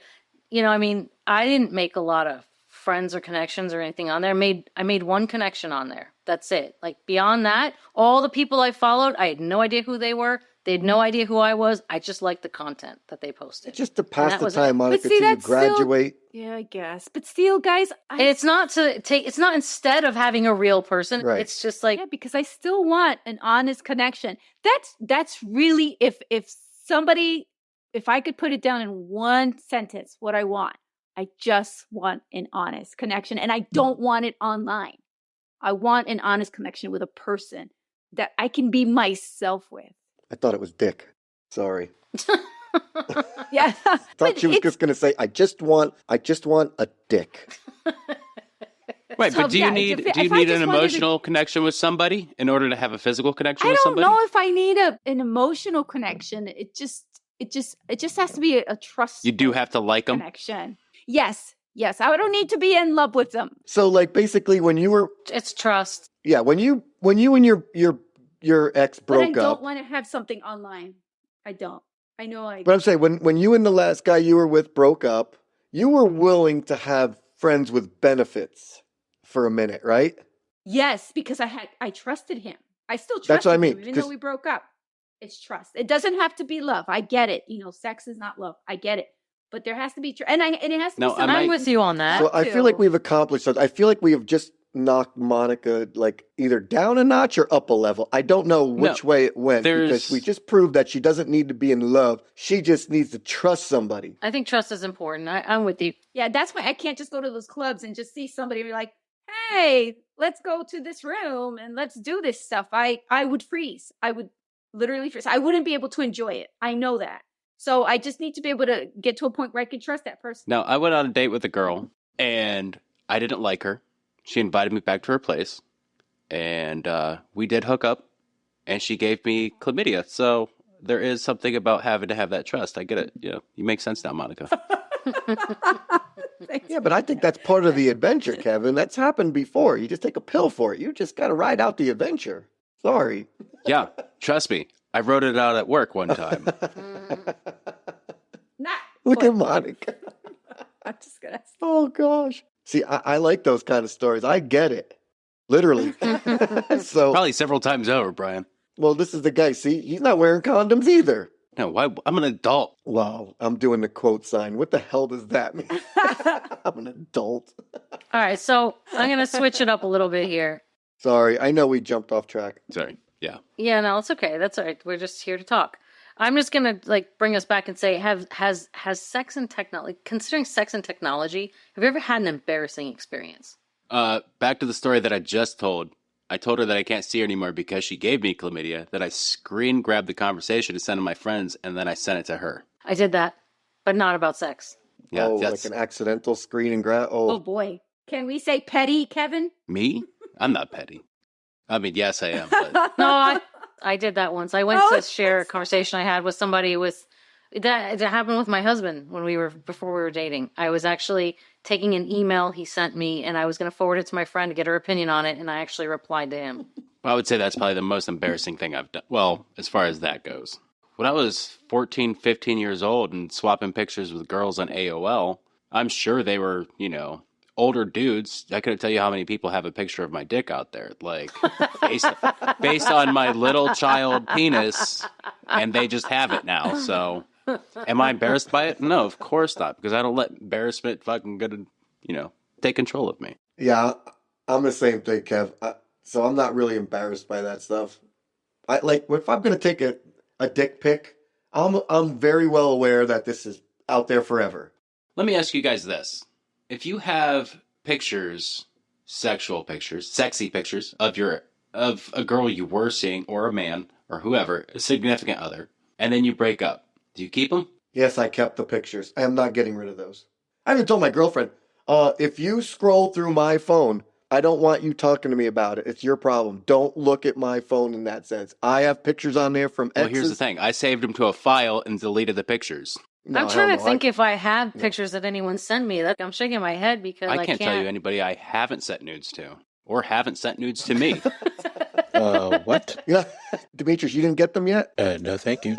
I mean, I didn't make a lot of friends or connections or anything on there. I made one connection on there. That's it. Like beyond that, all the people I followed, I had no idea who they were. They had no idea who I was. I just liked the content that they posted. Just to pass the time, But Monica, see, till you that's still- graduate. Yeah, I guess. But still, guys, And it's not to take. It's not instead of having a real person. Right. It's just like yeah, because I still want an honest connection. That's really if I could put it down in one sentence, what I want. I just want an honest connection, and I don't want it online. I want an honest connection with a person that I can be myself with. I thought it was Dick. Sorry. Yeah. Thought she was just going to say, I just want a dick. Right, So, but do you yeah, need if I an just wanted to- emotional connection with somebody in order to have a physical connection I with don't somebody? know if I need an emotional connection. It just has to be a trust. You do have to like them. connection. Yes. I don't need to be in love with them. So, like, basically, when you were, it's trust. yeah, when you and your ex But I broke don't up. want to have something online. I don't. I know I. But I'm saying, when you and the last guy you were with broke up, you were willing to have friends with benefits for a minute, right? Yes, because I trusted him. I still trusted That's what I mean, him, even 'cause- though we broke up. It's trust. It doesn't have to be love. I get it. Sex is not love. I get it. But there has to be and it has to No, be I something. might- I'm with you on that. So I feel like we've accomplished something. I feel like we have just knocked Monica like either down a notch or up a level. I don't know which way it went because we just proved that she doesn't need to be in love. She just needs to trust somebody. I think trust is important. I'm with you. Yeah, that's why I can't just go to those clubs and just see somebody and be like, hey, let's go to this room and let's do this stuff. I would freeze. I would literally freeze. I wouldn't be able to enjoy it. I know that. So I just need to be able to get to a point where I can trust that person. Now, I went on a date with a girl, and I didn't like her. She invited me back to her place, and we did hook up, and she gave me chlamydia. So there is something about having to have that trust. I get it. Yeah, you make sense now, Monica. Yeah, but I think that's part of the adventure, Kevin. That's happened before. You just take a pill for it. You just got to ride out the adventure. Sorry. Yeah, trust me. I wrote it out at work one time. Look at Monica. I'm just gonna. Oh, gosh. See, I like those kind of stories. I get it. Literally. So, Probably several times over, Brian. well, this is the guy. See, he's not wearing condoms either. No, why? I'm an adult. Wow, I'm doing the quote sign. What the hell does that mean? I'm an adult. All right, so I'm going to switch it up a little bit here. Sorry, I know we jumped off track. Sorry. Yeah. Yeah, no, it's okay. That's all right. We're just here to talk. I'm just going to bring us back and say, has sex and technology, considering sex and technology, have you ever had an embarrassing experience? Back to the story that I just told. I told her that I can't see her anymore because she gave me chlamydia, that I screen grabbed the conversation to send to my friends, and then I sent it to her. I did that, but not about sex. Yeah, oh, that's like an accidental screen and grab. Oh Oh, boy. Can we say petty, Kevin? me? I'm not petty. I mean, yes, I am. But No, I did that once. I went Oh, to share a conversation I had with somebody that happened with my husband before we were dating. I was actually taking an email he sent me, and I was going to forward it to my friend to get her opinion on it, and I actually replied to him. I would say that's probably the most embarrassing thing I've done. Well, as far as that goes. When I was 14, 15 years old and swapping pictures with girls on AOL, I'm sure they were, older dudes. I couldn't tell you how many people have a picture of my dick out there, like based on my little child penis, and they just have it now. So, am I embarrassed by it? No, of course not, because I don't let embarrassment fucking take control of me. yeah, I'm the same thing, Kev. So I'm not really embarrassed by that stuff. If I'm gonna take a dick pic, I'm very well aware that this is out there forever. Let me ask you guys this. If you have pictures, sexual pictures, sexy pictures of a girl you were seeing, or a man, or whoever, a significant other, and then you break up, do you keep them? Yes, I kept the pictures. I am not getting rid of those. I even told my girlfriend, if you scroll through my phone, I don't want you talking to me about it. It's your problem. Don't look at my phone in that sense. I have pictures on there from exes. Well, here's the thing. I saved them to a file and deleted the pictures. No, I'm trying hell to no. think if I have pictures that anyone sent me. I'm shaking my head because I can't tell you anybody I haven't sent nudes to, or haven't sent nudes to me. What? Yeah, Demetrius, you didn't get them yet? No, thank you.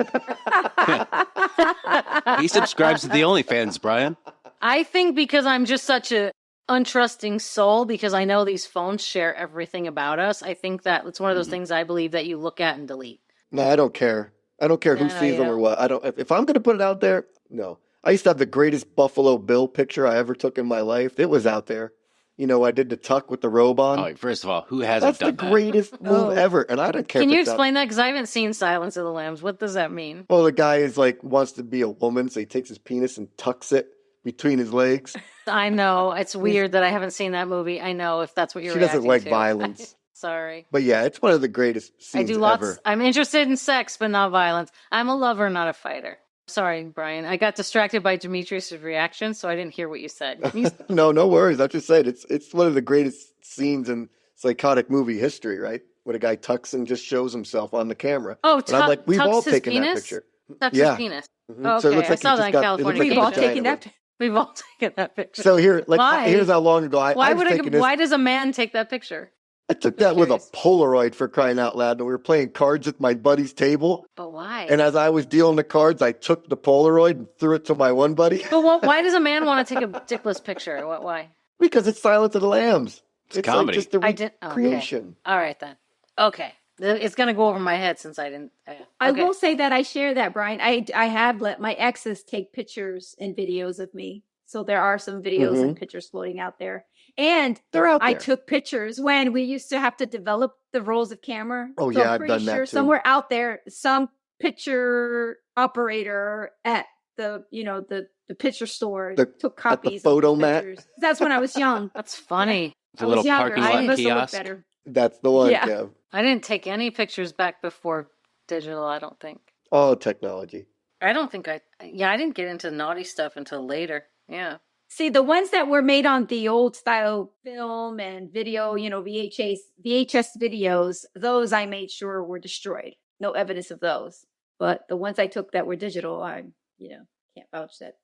He subscribes to the OnlyFans, Brian. I think because I'm just such a untrusting soul because I know these phones share everything about us. I think that it's one of those things I believe that you look at and delete. No, I don't care. I don't care Yeah, who I know sees you them or don't. what. I don't. If I'm gonna put it out there, no. I used to have the greatest Buffalo Bill picture I ever took in my life. It was out there. You know, I did the tuck with the robe on. Oh, first of all, who hasn't That's the done that? greatest move Oh. ever, and I don't care Can if you it's out. explain that? Because I haven't seen Silence of the Lambs. What does that mean? Well, the guy is like wants to be a woman, so he takes his penis and tucks it between his legs. I know. It's weird that I haven't seen that movie. I know if that's what you're She doesn't reacting like to. violence. Sorry. But yeah, it's one of the greatest I scenes do lots. ever. I'm interested in sex, but not violence. I'm a lover, not a fighter. Sorry, Brian. I got distracted by Demetrius' reaction, so I didn't hear what you said. No, no worries. I just said it's one of the greatest scenes in psychotic movie history, right? When a guy tucks and just shows himself on the camera. Oh, And I'm like, we've all tucks his taken that penis? picture. Tucks Yeah. his penis. Mhm. Okay, So it looks I like saw he that just in got. It looks like We've a all vagina taken that. went. We've all taken that picture. So here, like, Why? here's how long ago I Why was taking this. Why does a man take that picture? I took that with a curious. Polaroid for crying out loud, and we were playing cards at my buddy's table. But why? And as I was dealing the cards, I took the Polaroid and threw it to my one buddy But why does a man want to take a dickless picture? Why? because it's Silence of the Lambs. It's comedy. like just a I didn't. Okay. recreation. All right then. Okay. It's gonna go over my head since I didn't. I okay. will say that I share that, Brian. I have let my exes take pictures and videos of me. So there are some videos and pictures floating out there. And They're out I there. took pictures when we used to have to develop the rolls of camera. Oh, So yeah, I'm I've pretty done that sure too. somewhere out there, some picture operator at the picture store took copies photo of the mat. pictures. That's when I was young. That's funny. The I little was younger. parking I lot must have looked kiosk. better. That's the one, Yeah. Kev. I didn't take any pictures back before digital. I don't think. Oh, technology. I don't think I. Yeah, I didn't get into naughty stuff until later. Yeah. See, the ones that were made on the old style film and video, VHS videos, those I made sure were destroyed. No evidence of those. But the ones I took that were digital, I can't vouch that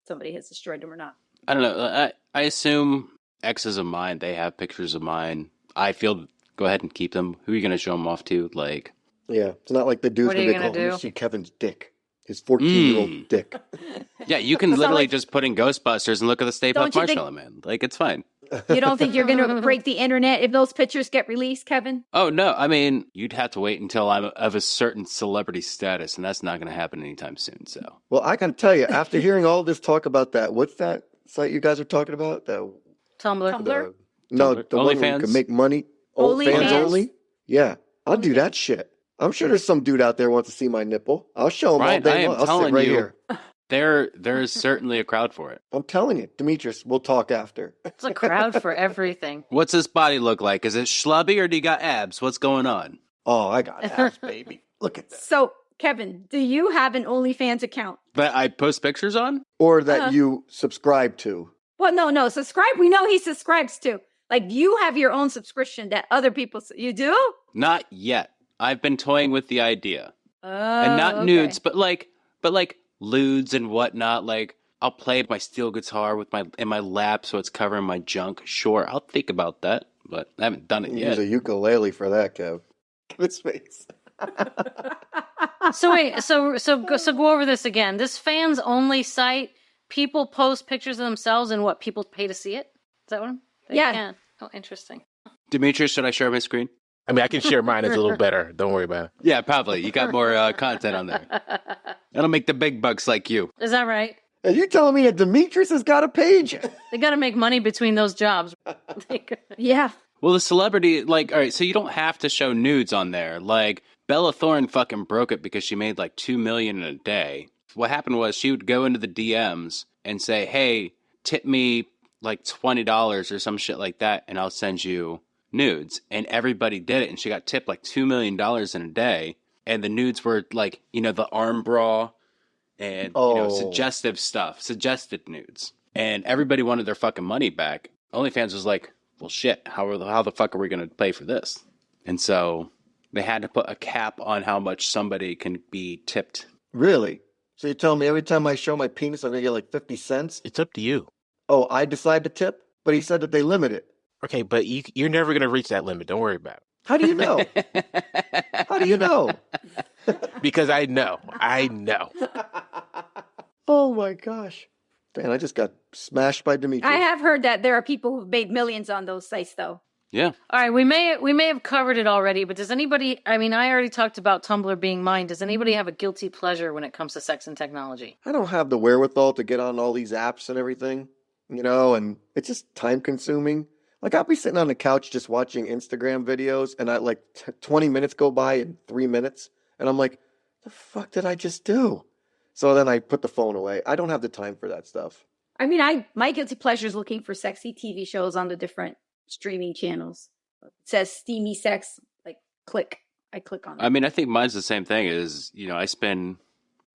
somebody has destroyed them or not. I don't know. I assume exes of mine, they have pictures of mine. I feel, go ahead and keep them. Who are you going to show them off to? Like, Yeah, it's not like the dude's What are gonna you be gonna like, "Oh, let me do? see Kevin's dick, his 14-year-old dick." yeah, you can It's not literally like- just put in Ghostbusters and look at the Stay Don't Puft you think- Marshmallow Man. Like, it's fine. You don't think you're going to break the internet if those pictures get released, Kevin? Oh, no. I mean, you'd have to wait until I'm of a certain celebrity status, and that's not going to happen anytime soon, so. Well, I can tell you, after hearing all this talk about that, what's that site you guys are talking about? Tumblr. Tumblr? No, Tumblr? the one where you OnlyFans? can make money. OnlyFans? Fans only? Yeah, I'll do that shit. I'm sure there's some dude out there who wants to see my nipple. I'll show him all Brian, I day am long. I'll sit telling right you. here. There is certainly a crowd for it. I'm telling you, Demetrius, we'll talk after. It's a crowd for everything. What's his body look like? Is it schlubby or do you got abs? What's going on? Oh, I got abs, baby. Look at that. So, Kevin, do you have an OnlyFans account? That I post pictures on? Or that you subscribe to. Well, no. Subscribe. We know he subscribes to. Like, you have your own subscription that other people... You do? Not yet. I've been toying with the idea. Oh, And not okay. nudes, but like lewds and whatnot. Like, I'll play my steel guitar with in my lap so it's covering my junk. Sure, I'll think about that, but I haven't done it Use yet. a ukulele for that, Kev. Kevin's face. So wait, so go over this again. This fans only site, people post pictures of themselves and what people pay to see it. Is that what? They Yeah. can. Oh, interesting. Demetrius, should I share my screen? I mean, I can share mine. It's a little better. Don't worry about it. Yeah, probably. You got more content on there. That'll make the big bucks like you. Is that right? Are you telling me that Demetrius has got a page? They got to make money between those jobs. Yeah. Well, the celebrity, like, all right, so you don't have to show nudes on there. Like, Bella Thorne fucking broke it because she made like $2 million in a day. What happened was she would go into the DMs and say, hey, tip me like $20 or some shit like that, and I'll send you nudes. And everybody did it, and she got tipped like $2 million in a day. And the nudes were like, the arm bra and, suggestive stuff, suggested nudes. And everybody wanted their fucking money back. OnlyFans was like, well, shit, how the fuck are we going to pay for this? And so they had to put a cap on how much somebody can be tipped. Really? So you're telling me every time I show my penis, I'm going to get like 50 cents? It's up to you. Oh, I decide to tip? But he said that they limit it. Okay, but you're never going to reach that limit. Don't worry about it. How do you know? How do you know? Because I know. I know. Oh my gosh. Dan, I just got smashed by Dimitri. I have heard that there are people who've made millions on those sites, though. Yeah. All right, we may have covered it already, but does anybody, I mean, I already talked about Tumblr being mine. Does anybody have a guilty pleasure when it comes to sex and technology? I don't have the wherewithal to get on all these apps and everything, and it's just time consuming. Like I'll be sitting on the couch just watching Instagram videos and 20 minutes go by in 3 minutes and I'm like, the fuck did I just do? So then I put the phone away. I don't have the time for that stuff. I mean, my guilty pleasure is looking for sexy TV shows on the different streaming channels. It says steamy sex, like I click on it. I mean, I think mine's the same thing is, I spend,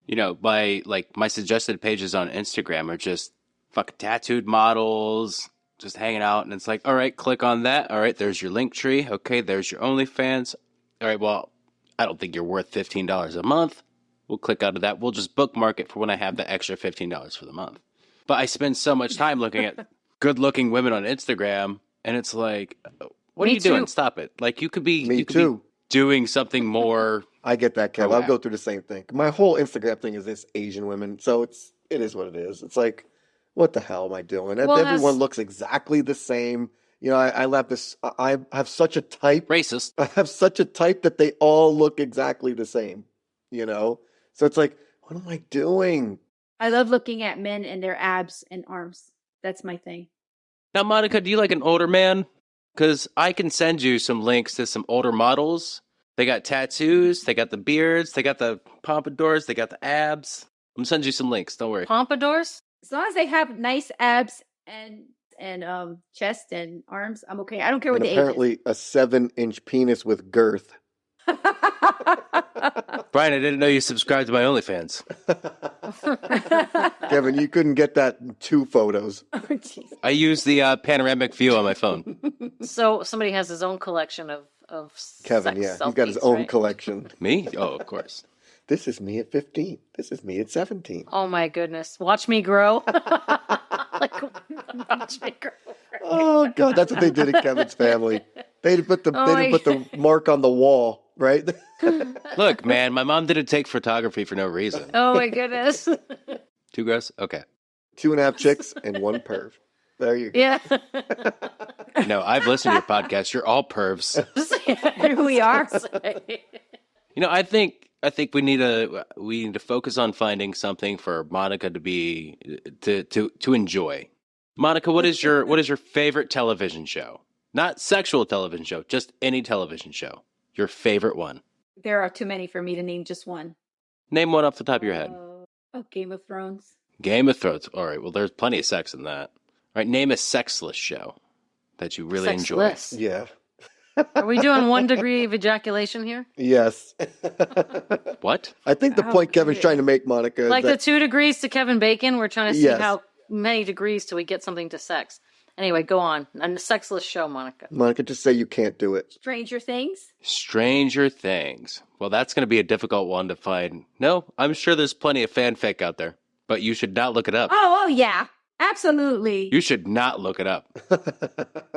my suggested pages on Instagram are just fucking tattooed models, just hanging out. And it's like, all right, click on that. All right, there's your link tree. Okay, there's your OnlyFans. All right, well, I don't think you're worth $15 a month. We'll click out of that. We'll just bookmark it for when I have the extra $15 for the month. But I spend so much time looking at good-looking women on Instagram, and it's like, what are you doing? Stop it. Like, you could be doing something more. I get that, Kev. I'll go through the same thing. My whole Instagram thing is this Asian women, so it is what it is. It's like, what the hell am I doing? Everyone looks exactly the same. I have such a type. Racist. I have such a type that they all look exactly the same, So it's like, what am I doing? I love looking at men and their abs and arms. That's my thing. Now, Monica, do you like an older man? Because I can send you some links to some older models. They got tattoos, they got the beards, they got the pompadours, they got the abs. I'm sending you some links. Don't worry. Pompadours? As long as they have nice abs and chest and arms, I'm okay. I don't care what the age is. Apparently, a 7-inch penis with girth. Brian, I didn't know you subscribed to my OnlyFans. Kevin, you couldn't get that in 2 photos. Oh, I use the panoramic view on my phone. So somebody has his own collection of Kevin, sex yeah, selfies, he's got his own right? collection. Me? Oh, of course. This is me at 15. This is me at 17. Oh my goodness! Watch me grow. Watch me grow. Oh God, that's what they did at Kevin's family. They didn't put the mark on the wall, right? Look, man, my mom didn't take photography for no reason. Oh my goodness. Too gross? Okay. 2.5 chicks and 1 perv. There you go. Yeah. No, I've listened to your podcast. You're all pervs. Here we are. I think we need to focus on finding something for Monica to enjoy. Monica, what is your favorite television show? Not sexual television show, just any television show. Your favorite one. There are too many for me to name just one. Name one off the top of your head. Game of Thrones. Game of Thrones. All right, well, there's plenty of sex in that. All right, name a sexless show that you really enjoy. Yeah. Are we doing 1 degree of ejaculation here? Yes. What? I think the point Kevin's trying to make, Monica, is Like that, the 2 degrees to Kevin Bacon? We're trying to see how many degrees till we get something to sex. Anyway, go on. A sexless show, Monica. Monica, just say you can't do it. Stranger Things. Stranger Things. Well, that's going to be a difficult one to find. No, I'm sure there's plenty of fanfic out there, but you should not look it up. Oh yeah. Absolutely. You should not look it up.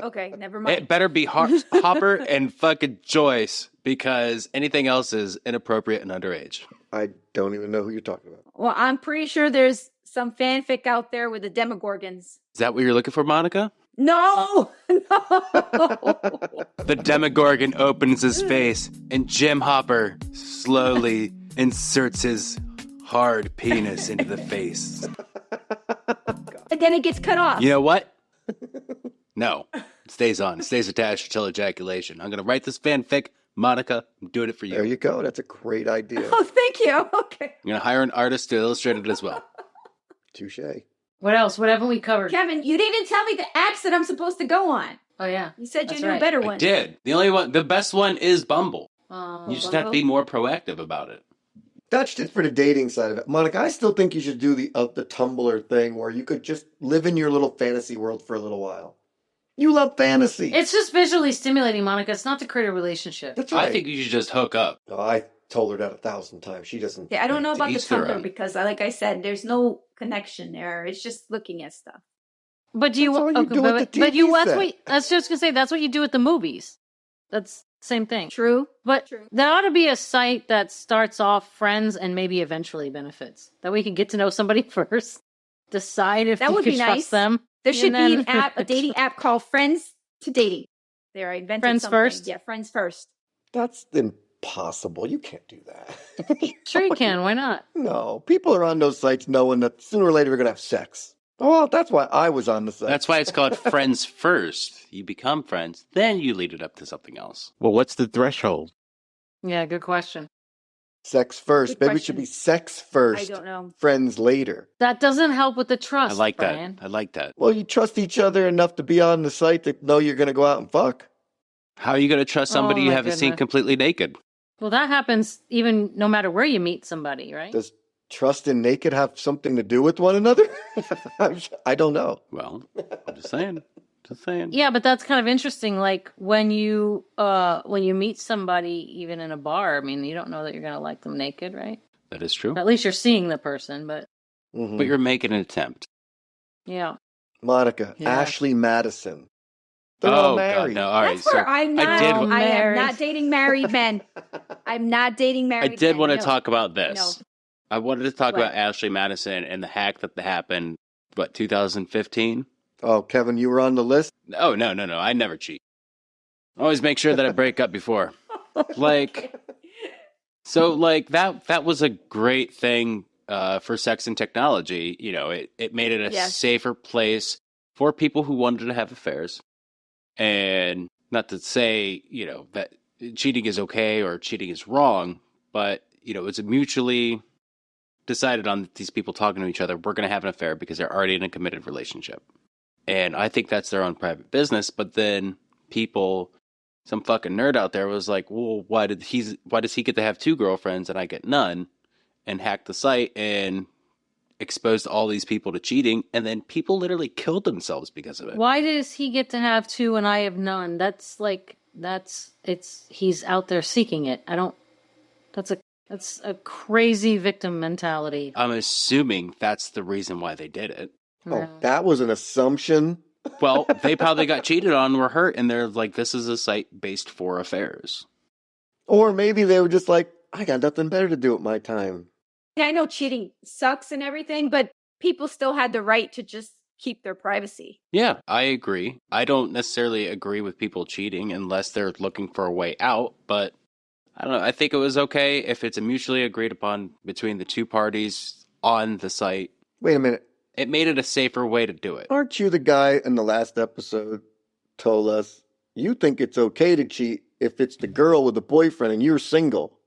Okay, never mind. It better be Hopper and fucking Joyce, because anything else is inappropriate and underage. I don't even know who you're talking about. Well, I'm pretty sure there's some fanfic out there with the Demogorgons. Is that what you're looking for, Monica? No! The Demogorgon opens his face, and Jim Hopper slowly inserts his hard penis into the face. And then it gets cut off. You know what? No. It stays on. It stays attached until ejaculation. I'm going to write this fanfic. Monica, I'm doing it for you. There you go. That's a great idea. Oh, thank you. Okay. I'm going to hire an artist to illustrate it as well. Touche. What else? What haven't we covered? Kevin, you didn't tell me the apps that I'm supposed to go on. Oh, yeah. You said you That's knew right. a better I one. did. The best one is Bumble. You just have to be more proactive about it. That's just for the dating side of it. Monica, I still think you should do the Tumblr thing where you could just live in your little fantasy world for a little while. You love fantasy. It's just visually stimulating, Monica. It's not to create a relationship. That's right. I think you should just hook up. Oh, I told her that 1,000 times. She doesn't. Yeah, I don't know about the each their Tumblr own. because, like I said, there's no connection there. It's just looking at stuff. But do you? That's all you do at the but you. TV That's set. what. That's just gonna say. That's what you do at the movies. That's the same thing. True. But True. there ought to be a site that starts off friends and maybe eventually benefits. That we can get to know somebody first. decide if That you would could be trust nice. them. There should And be an then- app, a dating app called Friends to Dating. There, I invented Friends something. First? Yeah, Friends First. That's impossible. You can't do that. Sure you can. Why not? No, people are on those sites knowing that sooner or later we're going to have sex. Oh, well, that's why I was on the site. That's why it's called friends first. You become friends, then you lead it up to something else. Well, what's the threshold? Yeah, good question. Sex first. Good Maybe it should question. be sex first. I don't know. Friends later. That doesn't help with the trust, I like Brian. that. I like that. Well, you trust each other enough to be on the site to know you're going to go out and fuck. How are you going to trust somebody Oh, you my haven't seen goodness. completely naked? Well, that happens even no matter where you meet somebody, right? Does trust and naked have something to do with one another? I don't know. Well, I'm just saying. Just saying. Yeah, but that's kind of interesting. Like when you meet somebody, even in a bar, I mean, you don't know that you're gonna like them naked, right? That is true. At least you're seeing the person, but Mhm. But you're making an attempt. yeah. Monica, Yeah. Ashley Madison. They're all Oh, God, married. no. All right. That's where So I'm I not. did- I am Married. not dating married men. I'm not dating I married did men. want to No. talk about this. No. I wanted to talk What? about Ashley Madison and the hack that happened, 2015? Oh, Kevin, you were on the list? Oh, no. I never cheat. I always make sure that I break up before. Like, so, like, that was a great thing for sex and technology. You know, it made it a Yes. safer place for people who wanted to have affairs. And not to say, you know, that cheating is okay or cheating is wrong, but, you know, it's a mutually decided on these people talking to each other, we're going to have an affair because they're already in a committed relationship. And I think that's their own private business. But then some fucking nerd out there was like, well, why does he get to have 2 girlfriends and I get none? And hacked the site and exposed all these people to cheating. And then people literally killed themselves because of it. Why does he get to have 2 and I have none? He's out there seeking it. That's a crazy victim mentality. I'm assuming that's the reason why they did it. Oh, Yeah. that was an assumption. Well, they probably got cheated on, were hurt, and they're like, this is a site based for affairs. Or maybe they were just like, I got nothing better to do with my time. Yeah, I know cheating sucks and everything, but people still had the right to just keep their privacy. Yeah, I agree. I don't necessarily agree with people cheating unless they're looking for a way out, but I don't know. I think it was okay if it's a mutually agreed upon between the 2 parties on the site. Wait a minute. It made it a safer way to do it. Aren't you the guy in the last episode told us you think it's okay to cheat if it's the girl with the boyfriend and you're single?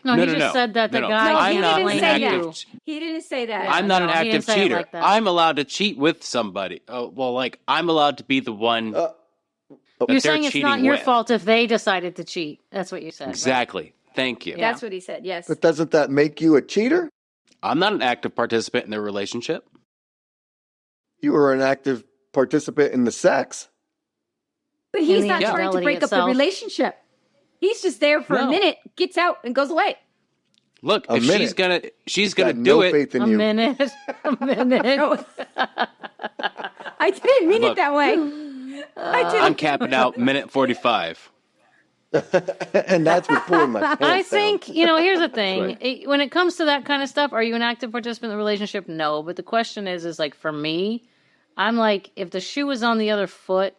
No, No, he no, just no. said that the No, guy No, I'm he can't not didn't blame say you. that. He didn't say that. I'm not no, an he didn't active say it cheater. like that. I'm allowed to cheat with somebody. Oh, well, like, I'm allowed to be the one Uh, that You're they're saying it's cheating not your with. fault if they decided to cheat. That's what you said. right? Exactly. Thank you. Yeah. That's what he said, yes. But doesn't that make you a cheater? I'm not an active participant in their relationship. You were an active participant in the sex. But he's the not trying to infidelity break up the itself. relationship. He's just there for a No. minute, gets out, and goes away. Look, A if minute. she's gonna Got do no it. faith in A you. minute. A minute. No. I didn't mean Look. it that way. I didn't. I'm capping out minute 45. And that's what pulling my pants I down. think, here's the thing. Right. When it comes to that kind of stuff, are you an active participant in the relationship? No. But the question is like, for me, I'm like, if the shoe was on the other foot,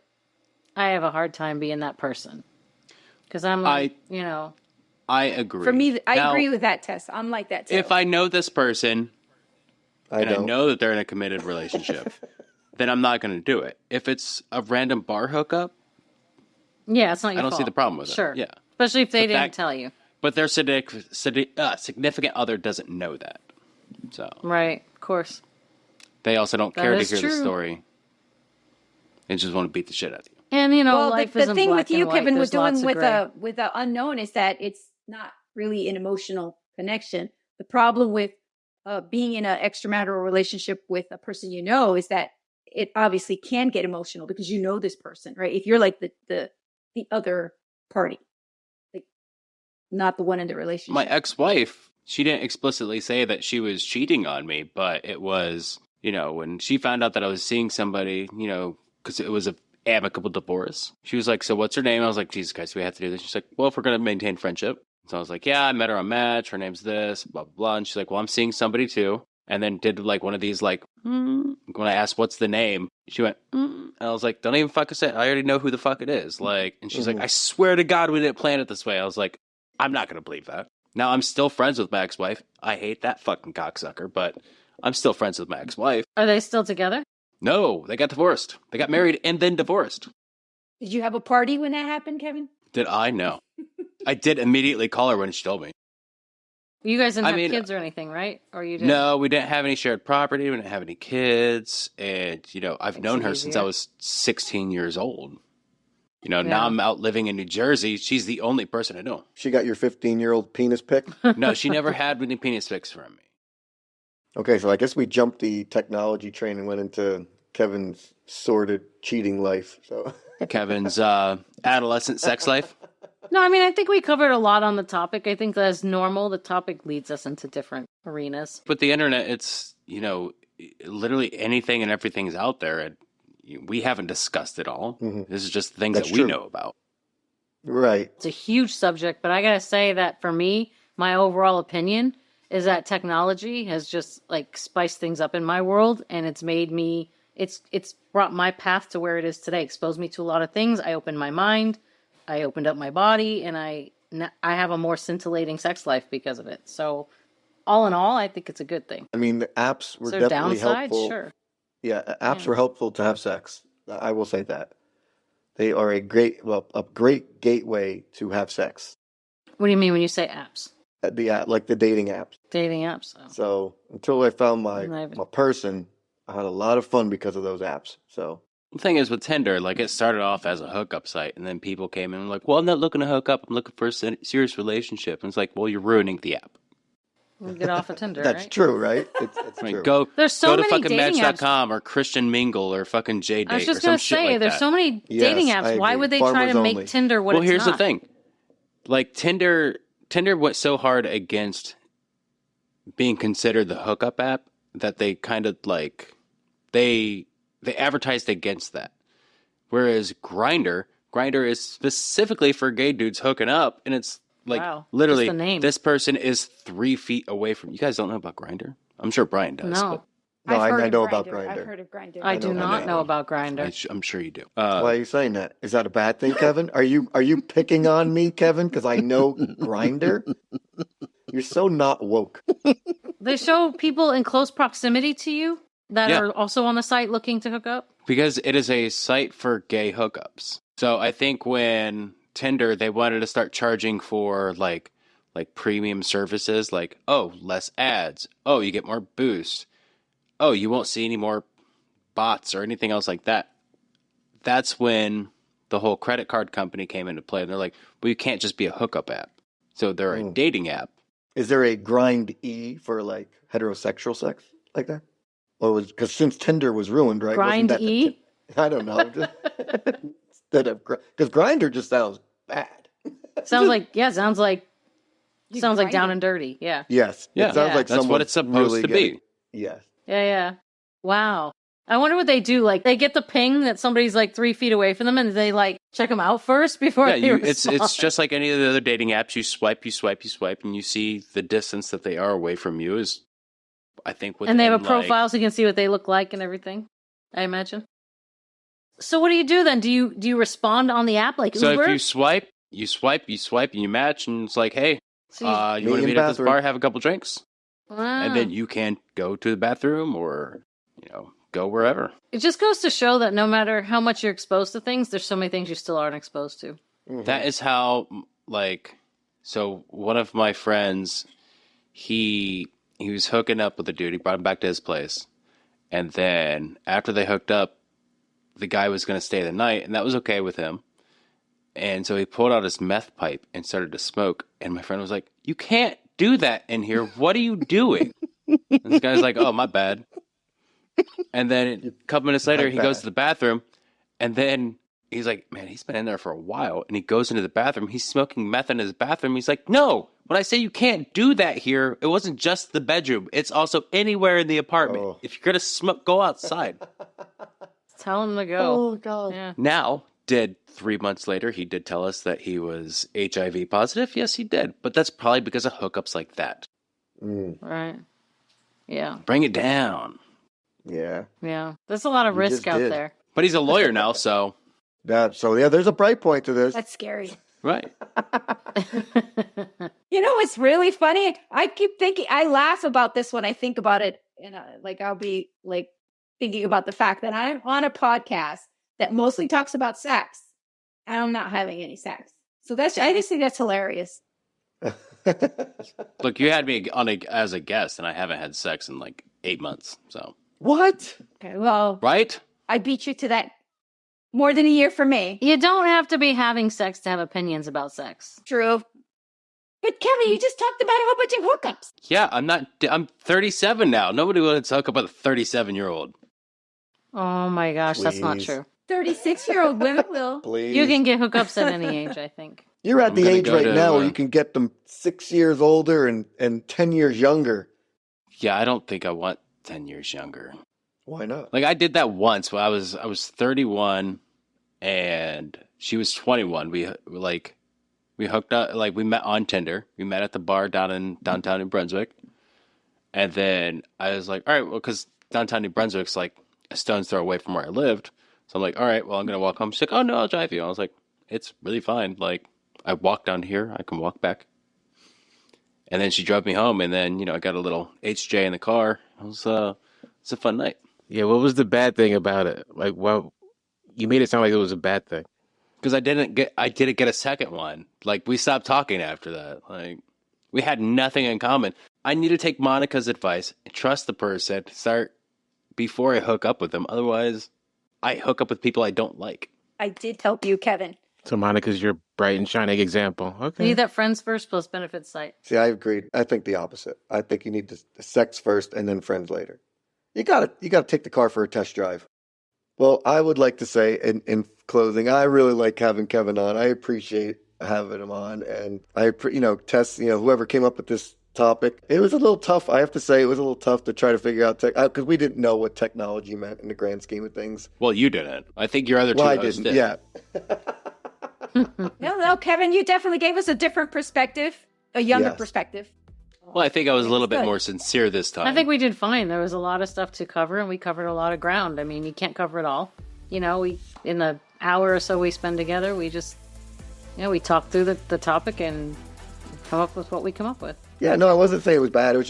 I have a hard time being that person. Because I'm like, I agree. For me, I Now, agree with that, Tess. I'm like that too. If I know this person I and I don't. know that they're in a committed relationship, then I'm not going to do it. If it's a random bar hookup, yeah, it's not your I don't fault. see the problem with it. Sure. Yeah. Especially if they The didn't fact- tell you. But their significant other doesn't know that. So Right. Of course. they also don't That care to is hear the true. story. They just want to beat the shit out of you. And, well, life the isn't thing black with you, and white. Kevin, with There's lots doing of gray. with a unknown is that it's not really an emotional connection. The problem with being in an extramarital relationship with a person you know is that it obviously can get emotional because you know this person, right? If you're like the other party, like not the one in the relationship. My ex-wife, she didn't explicitly say that she was cheating on me, but it was, when she found out that I was seeing somebody, because it was a amicable divorce. She was like, so what's her name? I was like, Jesus Christ, we have to do this. She's like, well, if we're going to maintain friendship. So I was like, yeah, I met her on Match. Her name's this, blah, blah, blah. And she's like, well, I'm seeing somebody too. and then did like one of these like when I asked what's the name, she went and I was like, don't even fucking say it. I already know who the fuck it is. Like, and she's like, I swear to God we didn't plan it this way. I was like, I'm not gonna believe that. Now I'm still friends with my ex-wife. I hate that fucking cocksucker, but I'm still friends with my ex-wife. Are they still together? No, they got divorced. They got married and then divorced. Did you have a party when that happened, Kevin? Did I know? I did immediately call her when she told me. You guys didn't I have mean, kids or anything, right? Or you did? No, we didn't have any shared property. We didn't have any kids. And, I've Makes known it her since I easier. was 16 years old. Yeah. Now I'm out living in New Jersey. She's the only person I know. She got your 15-year-old penis pic? No, she never had any penis pics from me. Okay, so I guess we jumped the technology train and went into Kevin's sordid cheating life. So Kevin's adolescent sex life. No, I mean, I think we covered a lot on the topic. I think as normal, the topic leads us into different arenas. With the internet, it's, literally anything and everything's out there. And we haven't discussed it all. This is just things That's that we true. know about. Right. It's a huge subject, but I gotta say that for me, my overall opinion is that technology has just like spiced things up in my world, and it's made me, it's brought my path to where it is today, exposed me to a lot of things. I opened my mind, I opened up my body, and I have a more scintillating sex life because of it. So all in all, I think it's a good thing. I mean, the apps were So definitely downside, helpful. sure. Yeah, apps were helpful to have sex. I will say that. They are a great gateway to have sex. What do you mean when you say apps? Like the dating apps. Dating apps? Oh. So until I found my I've- person, I had a lot of fun because of those apps. So The thing is with Tinder, like it started off as a hookup site, and then people came in and were like, well, I'm not looking to hook up. I'm looking for a serious relationship. And it's like, well, you're ruining the app. We'll get off of Tinder, that's right? true, right? It's I mean, true. go There's so to many fucking dating apps. Match.com or Christian Mingle or fucking JDate I was or just some gonna shit say, like there's that. so many Yes, dating I apps. Why agree. would they try Farmers to make only. Tinder what Well, it's here's not? the thing. Like Tinder went so hard against being considered the hookup app that they kind of like they advertised against that. Whereas Grindr is specifically for gay dudes hooking up, and it's like Wow, literally just the name. this person is 3 feet away from you. Guys don't know about Grindr? I'm sure Brian does. No, No, I've heard I of know about Grindr. I've Grindr. heard of Grindr. I do know not that know one. about Grindr. But I'm sure you do. Why are you saying that? Is that a bad thing, Kevin? Are you picking on me, Kevin? Because I know Grinder. You're so not woke. They show people in close proximity to you that Yeah. are also on the site looking to hook up. Because it is a site for gay hookups. So I think when Tinder, they wanted to start charging for like premium services, like, oh, less ads. Oh, you get more boost. Oh, you won't see any more bots or anything else like that. That's when the whole credit card company came into play. And they're like, well, you can't just be a hookup app. So they're a dating app. Is there a grind E for like heterosexual sex like that? Or was because since Tinder was ruined, right? Grind Wasn't that the E? I don't know. Instead of because Grinder just sounds bad. Sounds like You sounds like grind down it. and dirty. Yeah. Yes, Yeah, it sounds Yeah. like that's what someone's it's supposed really to getting- be. Yes. Yeah. Wow. I wonder what they do. Like they get the ping that somebody's like 3 feet away from them, and they like check them out first before Yeah, they it's respond. just like any of the other dating apps. You swipe, and you see the distance that they are away from you is, I think, and they have a within, profile so you can see what they look like and everything. I imagine. So what do you do then? Do you respond on the app like So Uber? if you swipe, and you match, and it's like, hey, So you you- want Meet to in meet at this bathroom. bar, have a couple drinks, Wow. and then you can go to the bathroom or go wherever. It just goes to show that no matter how much you're exposed to things, there's so many things you still aren't exposed to. That is how, so one of my friends, he was hooking up with a dude. He brought him back to his place. And then after they hooked up, the guy was going to stay the night, and that was okay with him. And so he pulled out his meth pipe and started to smoke. And my friend was like, you can't do that in here. What are you doing? And this guy's like, oh, my bad. And then a couple minutes later, he goes to the bathroom, and then he's like, man, he's been in there for a while. And he goes into the bathroom. He's smoking meth in his bathroom. He's like, no, when I say you can't do that here, it wasn't just the bedroom. It's also anywhere in the apartment. Oh. If you're going to smoke, go outside. Tell them to go. Oh God. Yeah. Now, 3 months later, he did tell us that he was HIV positive. Yes, he did. But that's probably because of hookups like that. Right. Yeah. Bring it down. Yeah. Yeah. There's a lot of You risk just out did. there. But he's a lawyer now, so There's a bright point to this. That's scary. right. You know what's really funny? I keep thinking, I laugh about this when I think about it. And I'll be like thinking about the fact that I'm on a podcast that mostly talks about sex. And I'm not having any sex. So I just think that's hilarious. Look, you had me on as a guest, and I haven't had sex in like 8 months. So What? Okay, well, right? I beat you to that more than a year for me. You don't have to be having sex to have opinions about sex. True. But Kevin, you just talked about a whole bunch of hookups. Yeah, I'm 37 now. Nobody wants to talk about a 37-year-old. Oh my gosh, that's not Please. true. 36-year-old women will. Please. You can get hookups at any age, I think. You're at I'm the gonna age go right to, now where you can get them 6 years older and 10 years younger. Yeah, I don't think I want 10 years younger. Why not? Like I did that once when I was 31 and she was 21. We hooked up, like we met on Tinder. We met at the bar downtown New Brunswick. And then I was like, all right, well, because downtown New Brunswick's like a stone's throw away from where I lived. So I'm like, all right, well, I'm going to walk home. She's like, oh, no, I'll drive you. I was like, it's really fine. Like, I walk down here. I can walk back. And then she drove me home. And then, I got a little HJ in the car. It's a fun night. Yeah, what was the bad thing about it? Like, well, you made it sound like it was a bad thing. Because I didn't get a second one. Like, we stopped talking after that. Like, we had nothing in common. I need to take Monica's advice and trust the person. Start before I hook up with them. Otherwise, I hook up with people I don't like. I did help you, Kevin. So Monica's your bright and shining example. You Okay. need that friends first plus benefits site. See, I agree. I think the opposite. I think you need the sex first and then friends later. You gotta take the car for a test drive. Well, I would like to say in closing, I really like having Kevin on. I appreciate having him on, and Tess, whoever came up with this topic, it was a little tough. I have to say, it was a little tough to try to figure out because we didn't know what technology meant in the grand scheme of things. Well, you didn't. I think your other two Well, I hosts didn't. did. Yeah. No, Kevin, you definitely gave us a different perspective, a younger Yes. perspective. Well, I think I was a little bit Good. more sincere this time. I think we did fine. There was a lot of stuff to cover, and we covered a lot of ground. I mean, you can't cover it all. We in the hour or so we spend together, we just, we talk through the topic and come up with what we come up with. Yeah, no, I wasn't saying it was bad. It was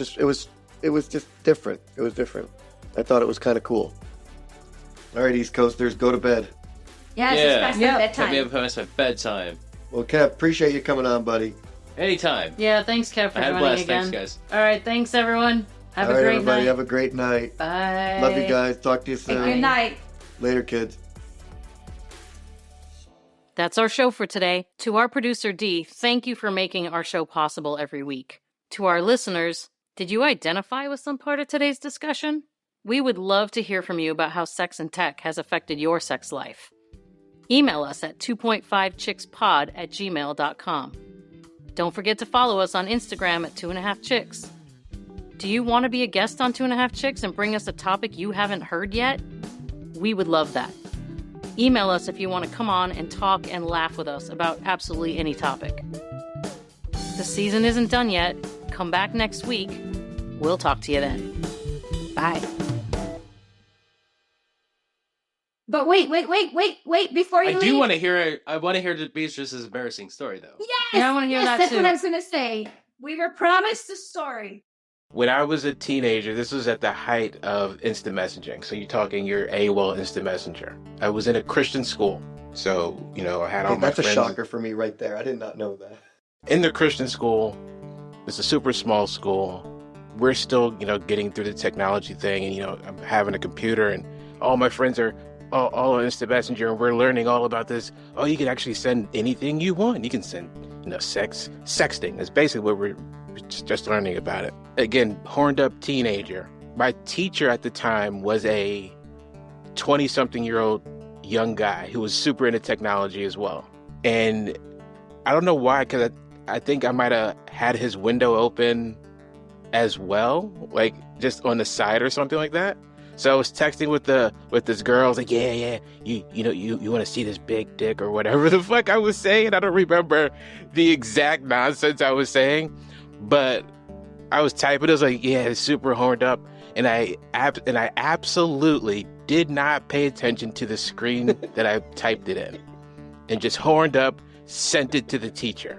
just different. It was different. I thought it was kind of cool. All right, East Coasters, go to bed. Yes, Yeah. it's past Yeah. my Cut bedtime. me up past my bedtime. Well, Kev, appreciate you coming on, buddy. Anytime. Yeah, thanks, Kev, for I had a joining blast. again. Thanks, guys. All right, thanks, everyone. Have All a right, great everybody, night. have a great night. Bye. Love you guys. Talk to you soon. Good night. Later, kids. That's our show for today. To our producer, Dee, thank you for making our show possible every week. To our listeners, did you identify with some part of today's discussion? We would love to hear from you about how sex and tech has affected your sex life. Email us at 2.5chickspod@gmail.com. Don't forget to follow us on Instagram at 2.5chicks. Do you want to be a guest on 2.5 Chicks and bring us a topic you haven't heard yet? We would love that. Email us if you want to come on and talk and laugh with us about absolutely any topic. The season isn't done yet. Come back next week. We'll talk to you then. Bye. But wait, before you leave. I want to hear Beatrice's embarrassing story, though. Yes, Yeah, I wanna hear that that's too. what I was going to say. We were promised a story. When I was a teenager, this was at the height of instant messaging. So you're talking your AOL instant messenger. I was in a Christian school. So, I had all Hey, my that's a friends. shocker for me right there. I did not know that. In the Christian school, it's a super small school. We're still, getting through the technology thing, and I'm having a computer, and all my friends are all on Instant Messenger, and we're learning all about this. Oh, you can actually send anything you want. You can send, sexting. That's basically what we're just learning about it. Again, horned up teenager. My teacher at the time was a 20-something-year-old young guy who was super into technology as well. And I don't know why, because I think I might have had his window open as well, like just on the side or something like that. So I was texting with this girl. I was like, yeah, you want to see this big dick or whatever the fuck I was saying. I don't remember the exact nonsense I was saying, but I was typing. It was like, yeah, it's super horned up, and I absolutely did not pay attention to the screen that I typed it in, and just horned up, sent it to the teacher,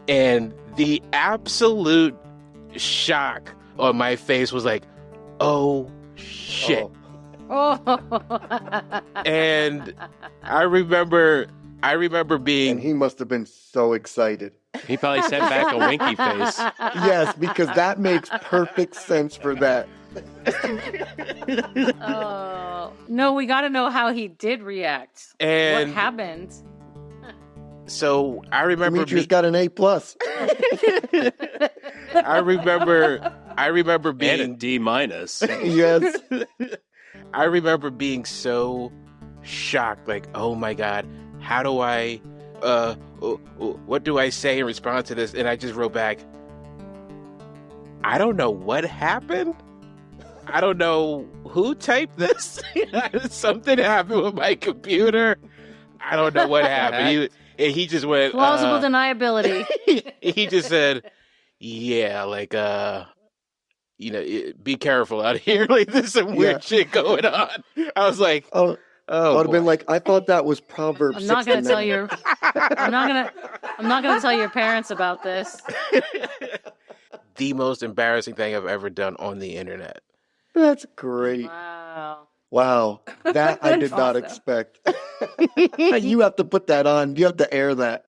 and the absolute shock on my face was like, oh shit. Oh. And I remember being, And he must have been so excited. He probably sent back a winky face. Yes, because that makes perfect sense for that. Oh. No, we got to know how he did react. and What happened? so I remember Demetrius got an A+. I remember And a being D-. Yes. I remember being so shocked, like, oh my God, how do I, what do I say in response to this? And I just wrote back, I don't know what happened. I don't know who typed this. Something happened with my computer. I don't know what happened. He just went, Plausible deniability. he just said, yeah, like, be careful out here. Like, there's some weird shit going on. I was like, Oh, I would have been boy. like, I thought that was Proverbs I'm not going to 69. tell your I'm not going to tell your parents about this. The most embarrassing thing I've ever done on the internet. That's great. Wow. Wow. That I did not Awesome. expect. You have to put that on. You have to air that.